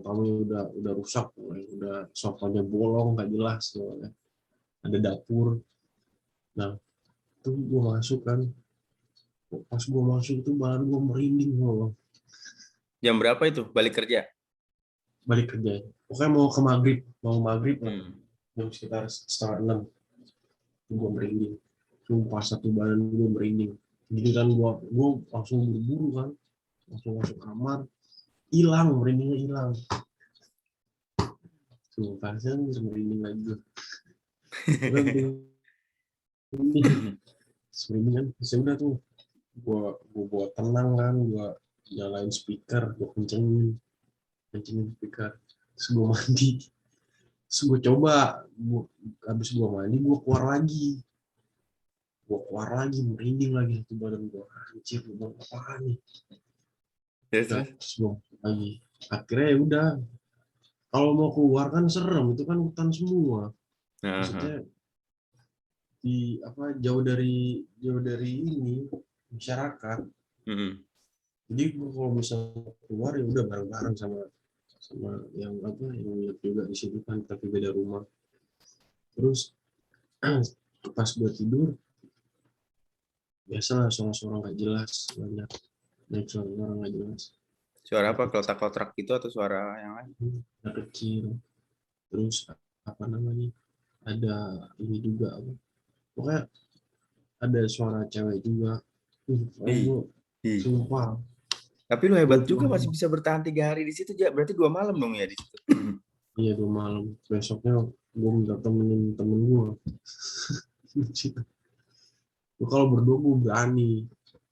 tamu udah rusak, udah sofanya bolong nggak jelas, ada dapur. Nah itu gua masuk kan, pas gua masuk itu badan gua merinding loh, Jam berapa itu balik kerja? balik kerja. Pokoknya mau maghrib lah, Hmm. jam sekitar 5:30 gue merinding. Sumpah satu badan gue merinding. Jadi kan gue langsung buru-buru kan, langsung masuk kamar, hilang merindingnya hilang. Sumpah saya bisa merinding lagi gue. Udah merinding kan, saya udah tuh gue buat tenang kan, gue nyalain speaker, gue kencengin speaker, terus gue mandi, terus gue coba, habis gue mandi gue keluar lagi merinding lagi satu badan gue, anjir gue apa nih. Terus, Udah, terus. terus gue lagi akhirnya ya udah, kalau mau keluar kan serem, itu kan hutan semua, Nah, maksudnya di apa jauh dari ini masyarakat. hmm. Jadi gua kalau misalnya keluar ya udah bareng-bareng sama sama yang apa yang lihat juga di situ kan, tapi beda rumah. Terus pas gue tidur biasalah suara-suara nggak jelas banyak, suara nggak jelas, Suara anak apa? kecil, Klotak-klotrak gitu atau suara yang lain? anak kecil. Terus apa namanya, ada ini juga apa, pokoknya ada suara cewek juga. Ih, Gue ih. sumpah Tapi lu gue hebat juga pulang masih bisa bertahan 3 hari di situ, Jak. Berarti 2 malam dong ya di situ. Iya 2 malam. Besoknya gue minta temenin temen gue. Gua kalau berdua gue berani.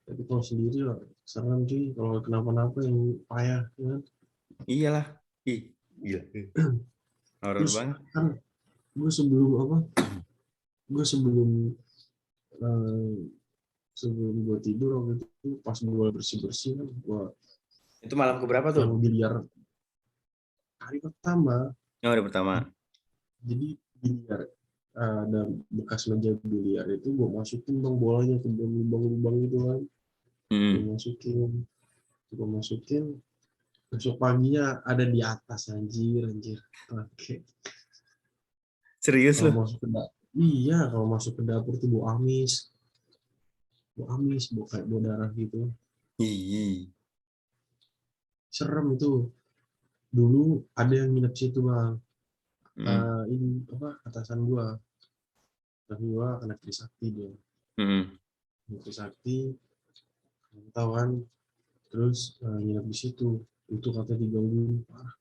Tapi kalau sendiri lah serem sih kalau kenapa-napa yang payah ya kan. Iyalah. Ih, gila. Horor Terus banget. kan gue sebelum apa? Gue eh, sebelum gue tidur waktu itu pas gue bersih-bersih kan gue Itu malam keberapa tuh? yang biliar hari pertama. Yang hari pertama. Jadi biliar ada bekas meja biliar itu gue masukin bang bolanya ke dalam lubang-lubang gitu kan. gue Hmm. masukin gue masukin besok paginya ada di atas anjir anjir. Oke. Serius Kalau loh. masuk ke iya kalau masuk ke dapur tuh bau amis bau kayak bau darah gitu. Ih. Serem itu. Dulu ada yang nginep situ bang. Hmm. Ini apa atasan gua anak Trisakti dia. Hmm. Anak Trisakti tahu kan. Terus nginep di situ itu kata digangguin parah.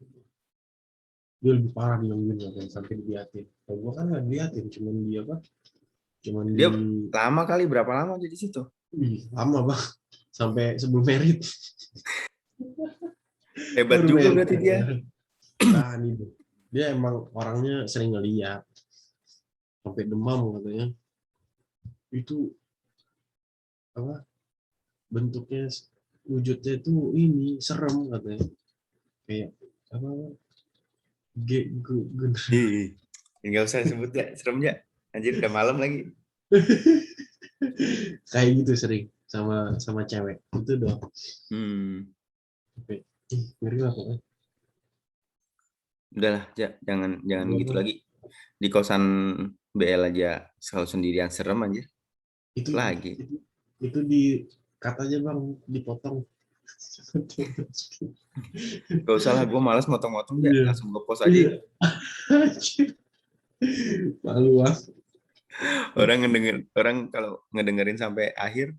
Dia lebih parah digangguin katanya sampai diliatin. Kalau gua kan nggak diliatin cuman dia apa cuman di Dia lama kali, berapa lama dia di situ? lama bang sampai sebelum merit. Hebat Baru juga merit berarti dia. berani tuh. Dia emang orangnya sering ngeliat sampai demam katanya. Itu apa bentuknya wujudnya itu ini serem katanya kayak apa Ih. Enggak usah sebut ya, serem ya. Anjir udah malam lagi. kayak gitu sering sama sama cewek itu dong. Hmm. Sampai, ngeri lah pokoknya. Udahlah, ja, jangan jangan gitu Gua lagi. Di kosan BL aja selalu sendirian serem anjir. itu Lagi. itu itu di katanya bang dipotong. Gak usah lah, gue malas motong-motong ya. Iya Langsung gue post aja. iya. Malu ah. Orang kalau ngedengerin sampai akhir,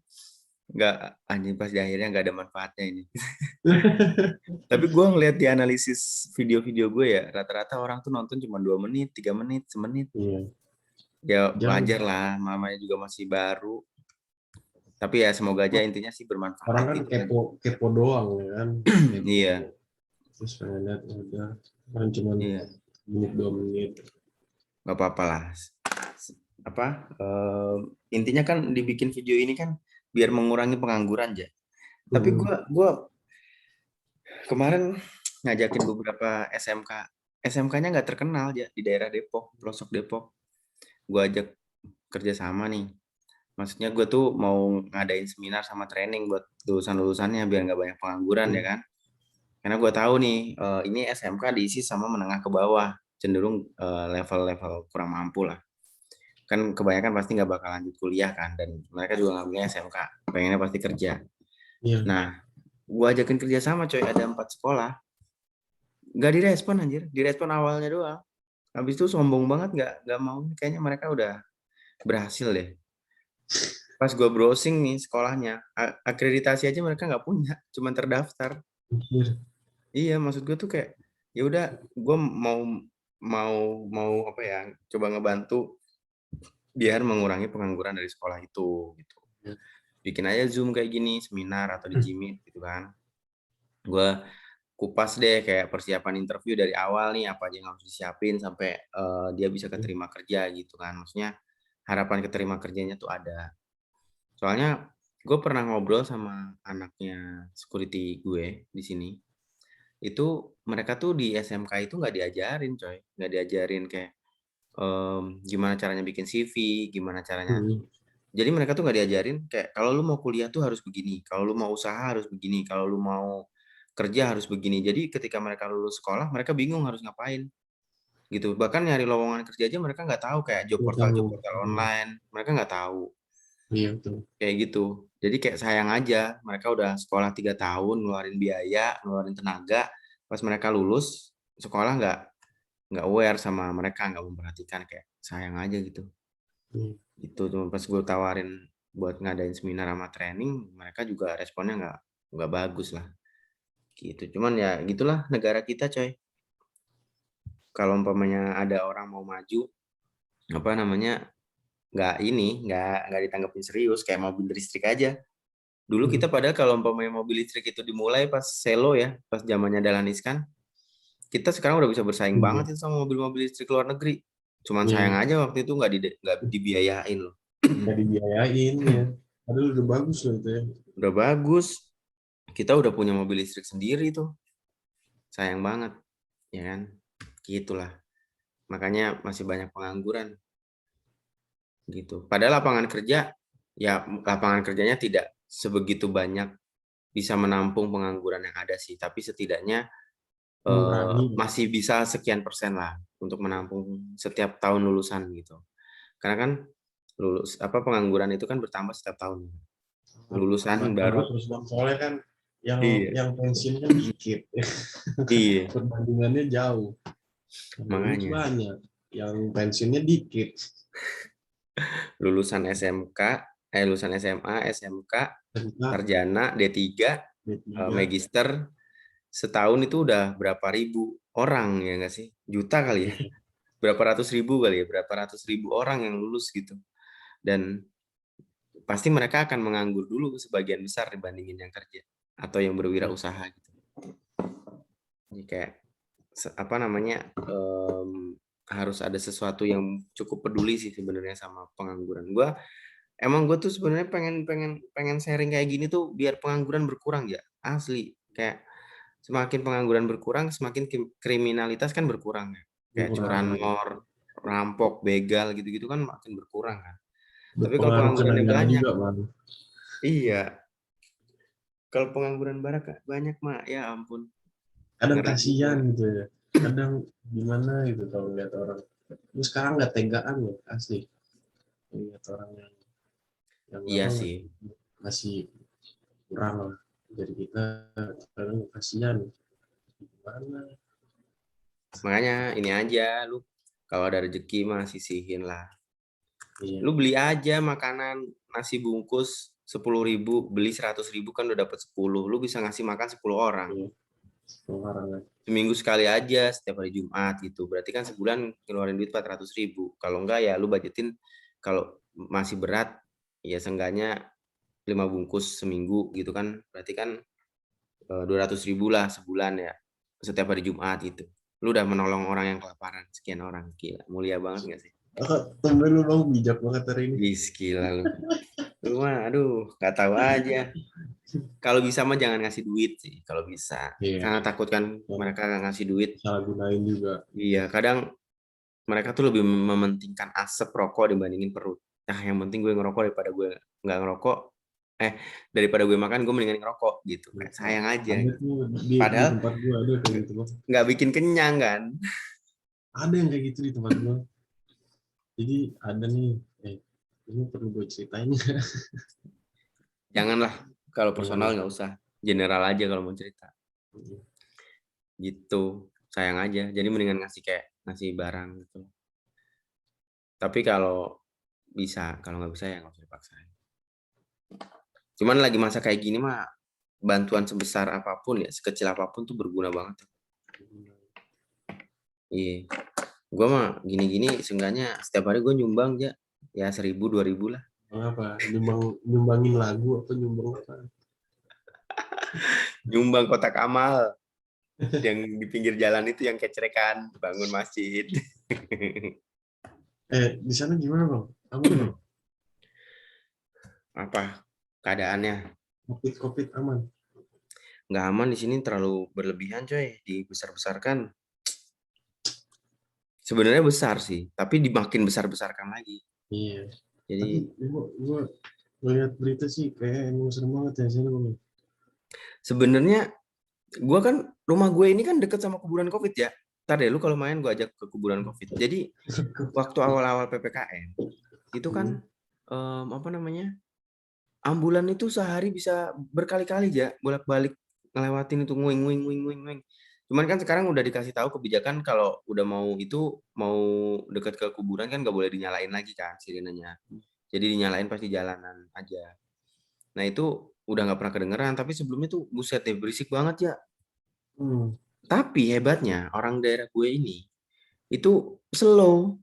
nggak, anjing pas di akhirnya nggak ada manfaatnya ini. Tapi gue ngeliat di analisis video-video gue ya, rata-rata orang tuh nonton cuma 2 menit, 3 menit, semenit. Iya Ya wajar jangan lah, mamanya juga masih baru. Tapi ya semoga aja intinya sih orang bermanfaat kan gitu kan. kepo kepo doang ya kan kepo Iya, terus pengen lihat udah kan cuma iya, menit 2 menit. nggak apa-apa lah. Apa? Intinya kan dibikin video ini kan biar mengurangi pengangguran aja. Tapi Hmm. gua kemarin ngajakin beberapa SMK. SMK-nya nggak terkenal ya di daerah Depok, pelosok Depok. Gue ajak kerjasama nih. Maksudnya gue tuh mau ngadain seminar sama training buat lulusan-lulusannya biar nggak banyak pengangguran ya kan. Karena gue tahu nih ini SMK diisi sama menengah ke bawah, cenderung level-level kurang mampu lah. Kan kebanyakan pasti nggak bakal lanjut kuliah kan, dan mereka juga ngambilnya SMK, pengennya pasti kerja. Iya. Nah, gue ajakin kerjasama coy, ada 4 sekolah. Nggak direspon anjir, direspon awalnya doang. Habis itu sombong banget nggak mau, kayaknya mereka udah berhasil deh. Pas gue browsing nih sekolahnya, akreditasi aja mereka nggak punya, cuma terdaftar. Iya. Iya, maksud gue tuh kayak ya udah, gue mau mau mau apa ya, coba ngebantu biar mengurangi pengangguran dari sekolah itu gitu. Bikin aja Zoom kayak gini, seminar atau di Jimit gitu kan. Gue kupas deh kayak persiapan interview dari awal nih, apa aja yang harus disiapin sampai dia bisa keterima kerja gitu kan. Maksudnya harapan keterima kerjanya tuh ada. Soalnya gue pernah ngobrol sama anaknya security gue di sini. Itu mereka tuh di SMK itu nggak diajarin coy, nggak diajarin kayak gimana caranya bikin CV, gimana caranya. Hmm. Jadi mereka tuh nggak diajarin kayak kalau lu mau kuliah tuh harus begini, kalau lu mau usaha harus begini, kalau lu mau kerja harus begini. Jadi ketika mereka lulus sekolah, mereka bingung harus ngapain gitu. Bahkan nyari lowongan kerja aja mereka nggak tahu, kayak Nggak tahu. job portal online, mereka nggak tahu Iya betul. kayak gitu. Jadi kayak sayang aja, mereka udah sekolah 3 tahun, ngeluarin biaya, ngeluarin tenaga, pas mereka lulus sekolah nggak aware sama mereka, nggak memperhatikan, kayak sayang aja gitu. Iya. Itu cuma pas gue tawarin buat ngadain seminar sama training, mereka juga responnya nggak bagus lah gitu. Cuman ya gitulah negara kita coy. kalau umpamanya ada orang mau maju, apa namanya, nggak ditanggapin serius, kayak mobil listrik aja. Dulu kita padahal kalau umpamanya mobil listrik itu dimulai pas Selo ya, pas zamannya Dahlan Iskan, kita sekarang udah bisa bersaing Iya. banget itu sama mobil-mobil listrik luar negeri. Cuman sayang Iya. aja waktu itu nggak dibiayain loh. Nggak dibiayain ya. Padahal udah bagus loh itu ya. Udah bagus, kita udah punya mobil listrik sendiri tuh. Sayang banget, ya kan? Gitulah. Makanya masih banyak pengangguran. Gitu. Padahal lapangan kerja, ya lapangan kerjanya tidak sebegitu banyak bisa menampung pengangguran yang ada sih. Tapi setidaknya Mengurangi. masih bisa sekian persen lah untuk menampung setiap tahun lulusan gitu. Karena kan pengangguran itu kan bertambah setiap tahun. Lulusan Tambah baru. terus bang. Soalnya kan Iya. yang pensiun kan dikit. Iya. Perbandingannya jauh. Lulus Makanya banyak. Yang pensiunnya dikit. lulusan SMK, lulusan SMA, SMK, Tentang sarjana, D3, D3. magister, setahun itu udah berapa ribu orang ya nggak sih? Juta kali ya? Berapa ratus ribu kali ya? Berapa ratus ribu orang yang lulus gitu. Dan pasti mereka akan menganggur dulu sebagian besar dibandingin yang kerja atau yang berwirausaha gitu. Jadi kayak apa namanya, harus ada sesuatu yang cukup peduli sih sebenarnya sama pengangguran. Gue tuh sebenarnya pengen sharing kayak gini tuh biar pengangguran berkurang ya, asli. Kayak semakin pengangguran berkurang, semakin kriminalitas kan berkurang ya. Kayak Kurang. curanmor, rampok, begal gitu-gitu kan makin berkurang kan. Tapi kalau Berpengaruh ke penganggurannya negara banyak, juga bang. iya. Kalau pengangguran banyak mah, ya ampun, Kadang ngeri kasihan juga. gitu ya. Kadang gimana gitu kalau lihat orang. Ini sekarang nggak tegaan loh asli. Lihat orang yang Iya apa sih. masih kurang lah dari kita. Kadang kasihan. Gimana? Makanya ini aja, lu kalau ada rezeki mah sisihin lah. Iya. Lu beli aja makanan nasi bungkus 10.000, beli 100.000 kan udah dapat 10. Lu bisa ngasih makan 10 orang. Iya. Orang Seminggu sekali aja setiap hari Jumat gitu. Berarti kan sebulan ngeluarin duit 400.000. Kalau enggak ya lu budgetin, kalau masih berat ya seenggaknya 5 bungkus seminggu gitu kan. Berarti kan 200.000 lah sebulan ya. Setiap hari Jumat itu. Lu udah menolong orang yang kelaparan. Sekian orang. Gila. Mulia banget gak sih? tumben lu bang bijak banget hari ini. Gila lu. Lu mah aduh gak tahu aja. Kalau bisa mah jangan ngasih duit sih. Kalau bisa. Iya. Karena takut kan mereka gak ngasih duit. Salah gunain juga. Iya. Kadang mereka tuh lebih mementingkan asap rokok dibandingin perut. Nah, yang penting gue ngerokok daripada gue nggak ngerokok. Daripada gue makan, gue mendingan ngerokok gitu. Kayak sayang aja. Ada Gitu. tuh di Padahal tempat gua ada kayak gitu bang. nggak bikin kenyang kan. Ada yang kayak gitu di tempat gua. Jadi ada nih, ini perlu gue ceritain. Janganlah. Kalau personal Jangan. nggak usah. General aja kalau mau cerita. Gitu. Sayang aja. Jadi mendingan ngasih barang gitu. Tapi kalau bisa, kalau nggak bisa ya nggak usah dipaksain. Cuman lagi masa kayak gini mah bantuan sebesar apapun ya, sekecil apapun tuh berguna banget. Iya. Gue mah gini-gini seenggaknya setiap hari gue nyumbang ya 1.000 2.000 lah. Apa? Nyumbangin lagu apa nyumbang apa? Nyumbang kotak amal yang di pinggir jalan itu yang kecerekan bangun masjid. Di sana gimana bang? Aman bang? Apa keadaannya? Covid aman? Nggak aman di sini, terlalu berlebihan coy, dibesar-besarkan. Sebenarnya besar sih, tapi dimakin besar-besarkan lagi. Iya. Tapi Jadi gua ngeliat berita sih kayak emang serem banget ya sini bang. sebenarnya gue kan rumah gue ini kan deket sama kuburan Covid ya. Ntar deh lu kalau main gue ajak ke kuburan Covid. Jadi waktu awal-awal PPKM itu kan apa namanya, ambulan itu sehari bisa berkali-kali ya bolak-balik ngelewatin itu nguing nguing nguing nguing nguing. Cuman kan sekarang udah dikasih tahu kebijakan kalau udah mau dekat ke kuburan kan nggak boleh dinyalain lagi kan sirenenya. Jadi dinyalain pas di jalanan aja. Nah itu udah nggak pernah kedengeran, tapi sebelumnya tuh buset deh berisik banget ya. Tapi hebatnya orang daerah gue ini itu slow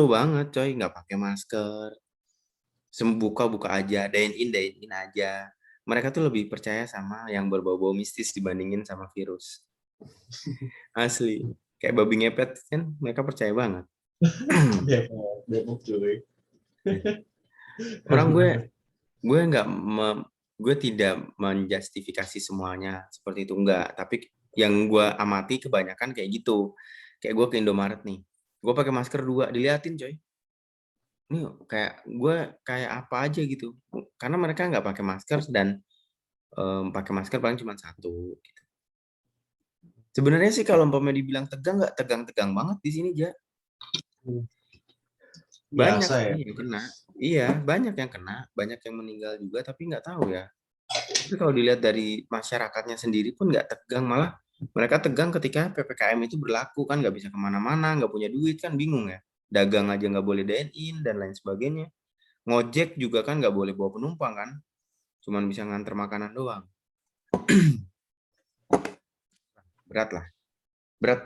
banget coy, nggak pakai masker, buka aja, dine in aja. Mereka tuh lebih percaya sama yang berbau-bau mistis dibandingin sama virus. Asli, kayak babi ngepet kan mereka percaya banget. Depok cuy. Orang nggak gue tidak menjustifikasi semuanya seperti itu, enggak, tapi yang gue amati kebanyakan kayak gitu. Kayak gue ke Indomaret nih, gue pakai masker 2 diliatin coy, ini kayak apa aja gitu, karena mereka nggak pakai masker dan pakai masker paling cuma satu gitu. Sebenarnya sih kalau umpamanya dibilang tegang, nggak tegang-tegang banget di sini, Ja. Banyak Biasa ya. sih yang kena. Iya, banyak yang kena, banyak yang meninggal juga, tapi nggak tahu ya. Tapi kalau dilihat dari masyarakatnya sendiri pun nggak tegang, malah mereka tegang ketika PPKM itu berlaku, kan nggak bisa kemana-mana, nggak punya duit, kan bingung ya. Dagang aja nggak boleh dine in dan lain sebagainya. Ngojek juga kan nggak boleh bawa penumpang kan, cuman bisa nganter makanan doang. Berat lah, berat.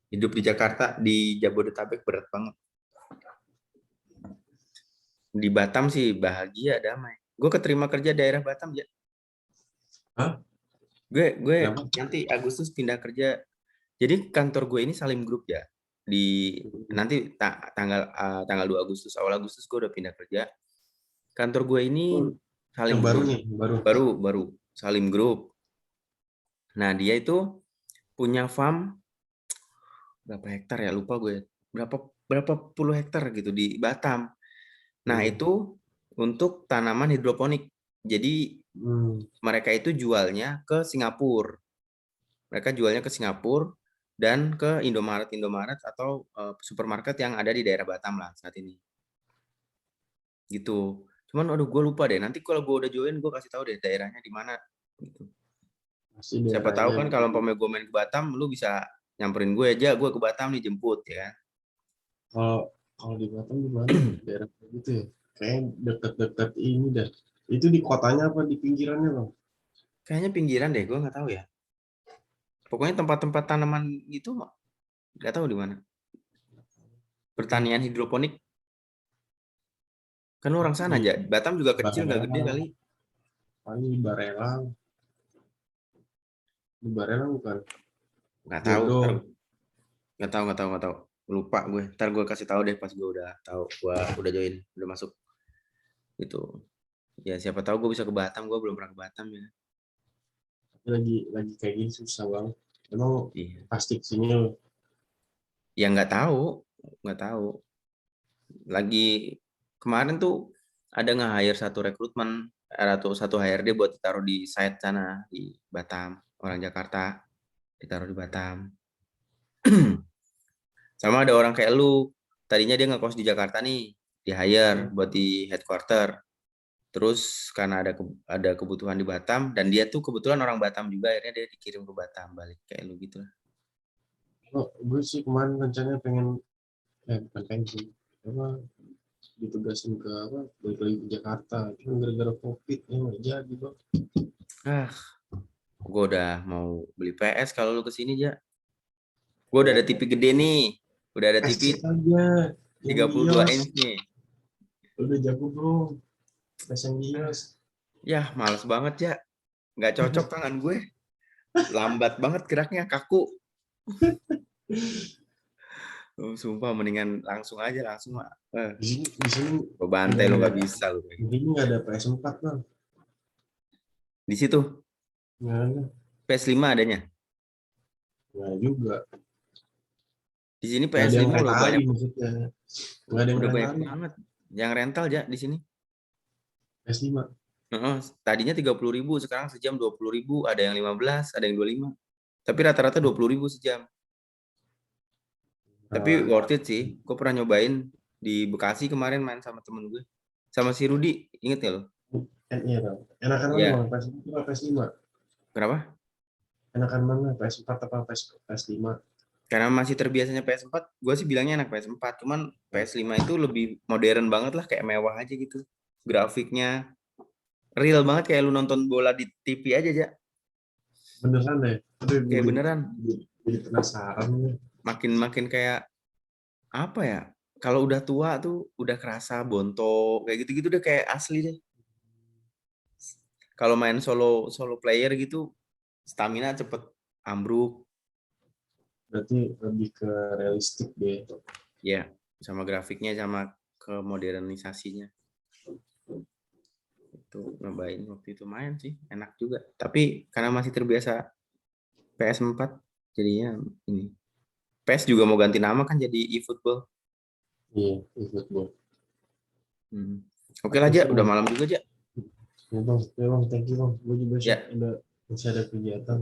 Hidup di Jakarta, di Jabodetabek berat banget. Di Batam sih bahagia, damai. Gue keterima kerja daerah Batam ya. Hah? Gue Kenapa? nanti Agustus pindah kerja. Jadi kantor gue ini Salim Group ya. Di nanti tanggal 2 Agustus, awal Agustus gue udah pindah kerja. Kantor gue ini Oh, yang Salim baru Group. nih, baru. Baru Salim Group. Nah, dia itu punya farm berapa hektar ya? Lupa gue. Berapa puluh hektar gitu di Batam. Nah, itu untuk tanaman hidroponik. Jadi mereka itu jualnya ke Singapura. Mereka jualnya ke Singapura dan ke Indomaret atau supermarket yang ada di daerah Batam lah saat ini. Gitu. Cuman aduh gue lupa deh. Nanti kalau gue udah join gue kasih tahu deh daerahnya di mana gitu. Masih Siapa tahu daerahnya kan kalau umpamanya gue main ke Batam, lu bisa nyamperin gue aja, gue ke Batam nih jemput ya. kalau kalau di Batam di mana ya? Daerah kayak gitu ya. Kayak deket-deket ini dah. Itu di kotanya apa di pinggirannya, Bang? Kayaknya pinggiran deh, gue nggak tahu ya. Pokoknya tempat-tempat tanaman itu nggak tahu di mana. Pertanian hidroponik kan lu orang sana Di aja. Batam juga kecil nggak gede Barelang, kali. paling di Barelang. Di Barelang bukan? Nggak tahu. Godong. Nggak tahu. Lupa gue. Ntar gue kasih tahu deh pas gue udah tahu. Gue udah join, udah masuk. Itu. Ya siapa tahu gue bisa ke Batam. Gue belum pernah ke Batam ya. Lagi kayak gini susah banget. Emang Iya. pasti kesini. Ya nggak tahu. Lagi kemarin tuh ada nge-hire satu rekrutmen atau satu HRD buat ditaruh di site sana di Batam. Orang Jakarta ditaruh di Batam. Sama ada orang kayak lu. Tadinya dia ngekos di Jakarta nih, di hire buat di headquarter. Terus karena ada kebutuhan di Batam dan dia tuh kebetulan orang Batam juga, akhirnya dia dikirim ke Batam balik kayak lu gitu lah. Oh, gue sih kemarin rencananya pengen, bukan pengen sih, apa, ditugasin ke apa, balik lagi ke Jakarta. Cuma gara-gara COVID ya nggak jadi, Bang. Ah, gue udah mau beli PS kalau lu kesini aja. Gue udah ada TV gede nih. Udah ada TV SC aja, yang 32 bios. inch nih. Udah jago belum? Pasang bios. Ya, males banget ya. Nggak cocok tangan gue. Lambat banget geraknya, kaku. Sumpah, mendingan langsung aja, langsung. Di sini Gue bantai nggak lu ada, nggak bisa lu. di sini nggak ada PS4, Bang. Di situ Nggak ada. PS5 adanya. Nggak juga. Di sini Nggak ada yang PS5 udah rentalin banyak, maksudnya. Nggak ada yang udah banyak rentalin. banget yang rental ya di sini. PS5. Tadinya 30.000, sekarang sejam 20.000, ada yang 15, ada yang 25. Tapi rata-rata 20.000 sejam. Tapi Nah, worth it sih. Gue pernah nyobain di Bekasi kemarin main sama temen gue. Sama si Rudi, inget ya lo? iya dong. Enakan mana, Bang? Iya. PS4 atau PS5? Kenapa? Enakan mana? PS4 apa PS5? Karena masih terbiasanya PS4, gue sih bilangnya enak PS4. Cuman PS5 itu lebih modern banget lah, kayak mewah aja gitu. Grafiknya real banget, kayak lu nonton bola di TV aja, aja. Beneran deh. Aduh, Kayak gue beneran. jadi penasaran nih. Makin kayak apa ya, kalau udah tua tuh udah kerasa bontot, kayak gitu-gitu udah kayak asli deh. Kalau main solo solo player gitu, stamina cepet ambruk, Berarti lebih ke realistik deh. ya, sama grafiknya sama kemodernisasinya. Itu nyobain waktu itu main sih, enak juga. Tapi karena masih terbiasa PS4, jadinya ini. PES juga mau ganti nama kan jadi eFootball. Iya, ikut bang. Hmm. Oke lah, Oke Ja, sih udah bang. malam juga, Ja. Ya bang, thank you bang. Gue juga Ya, masih ada kegiatan.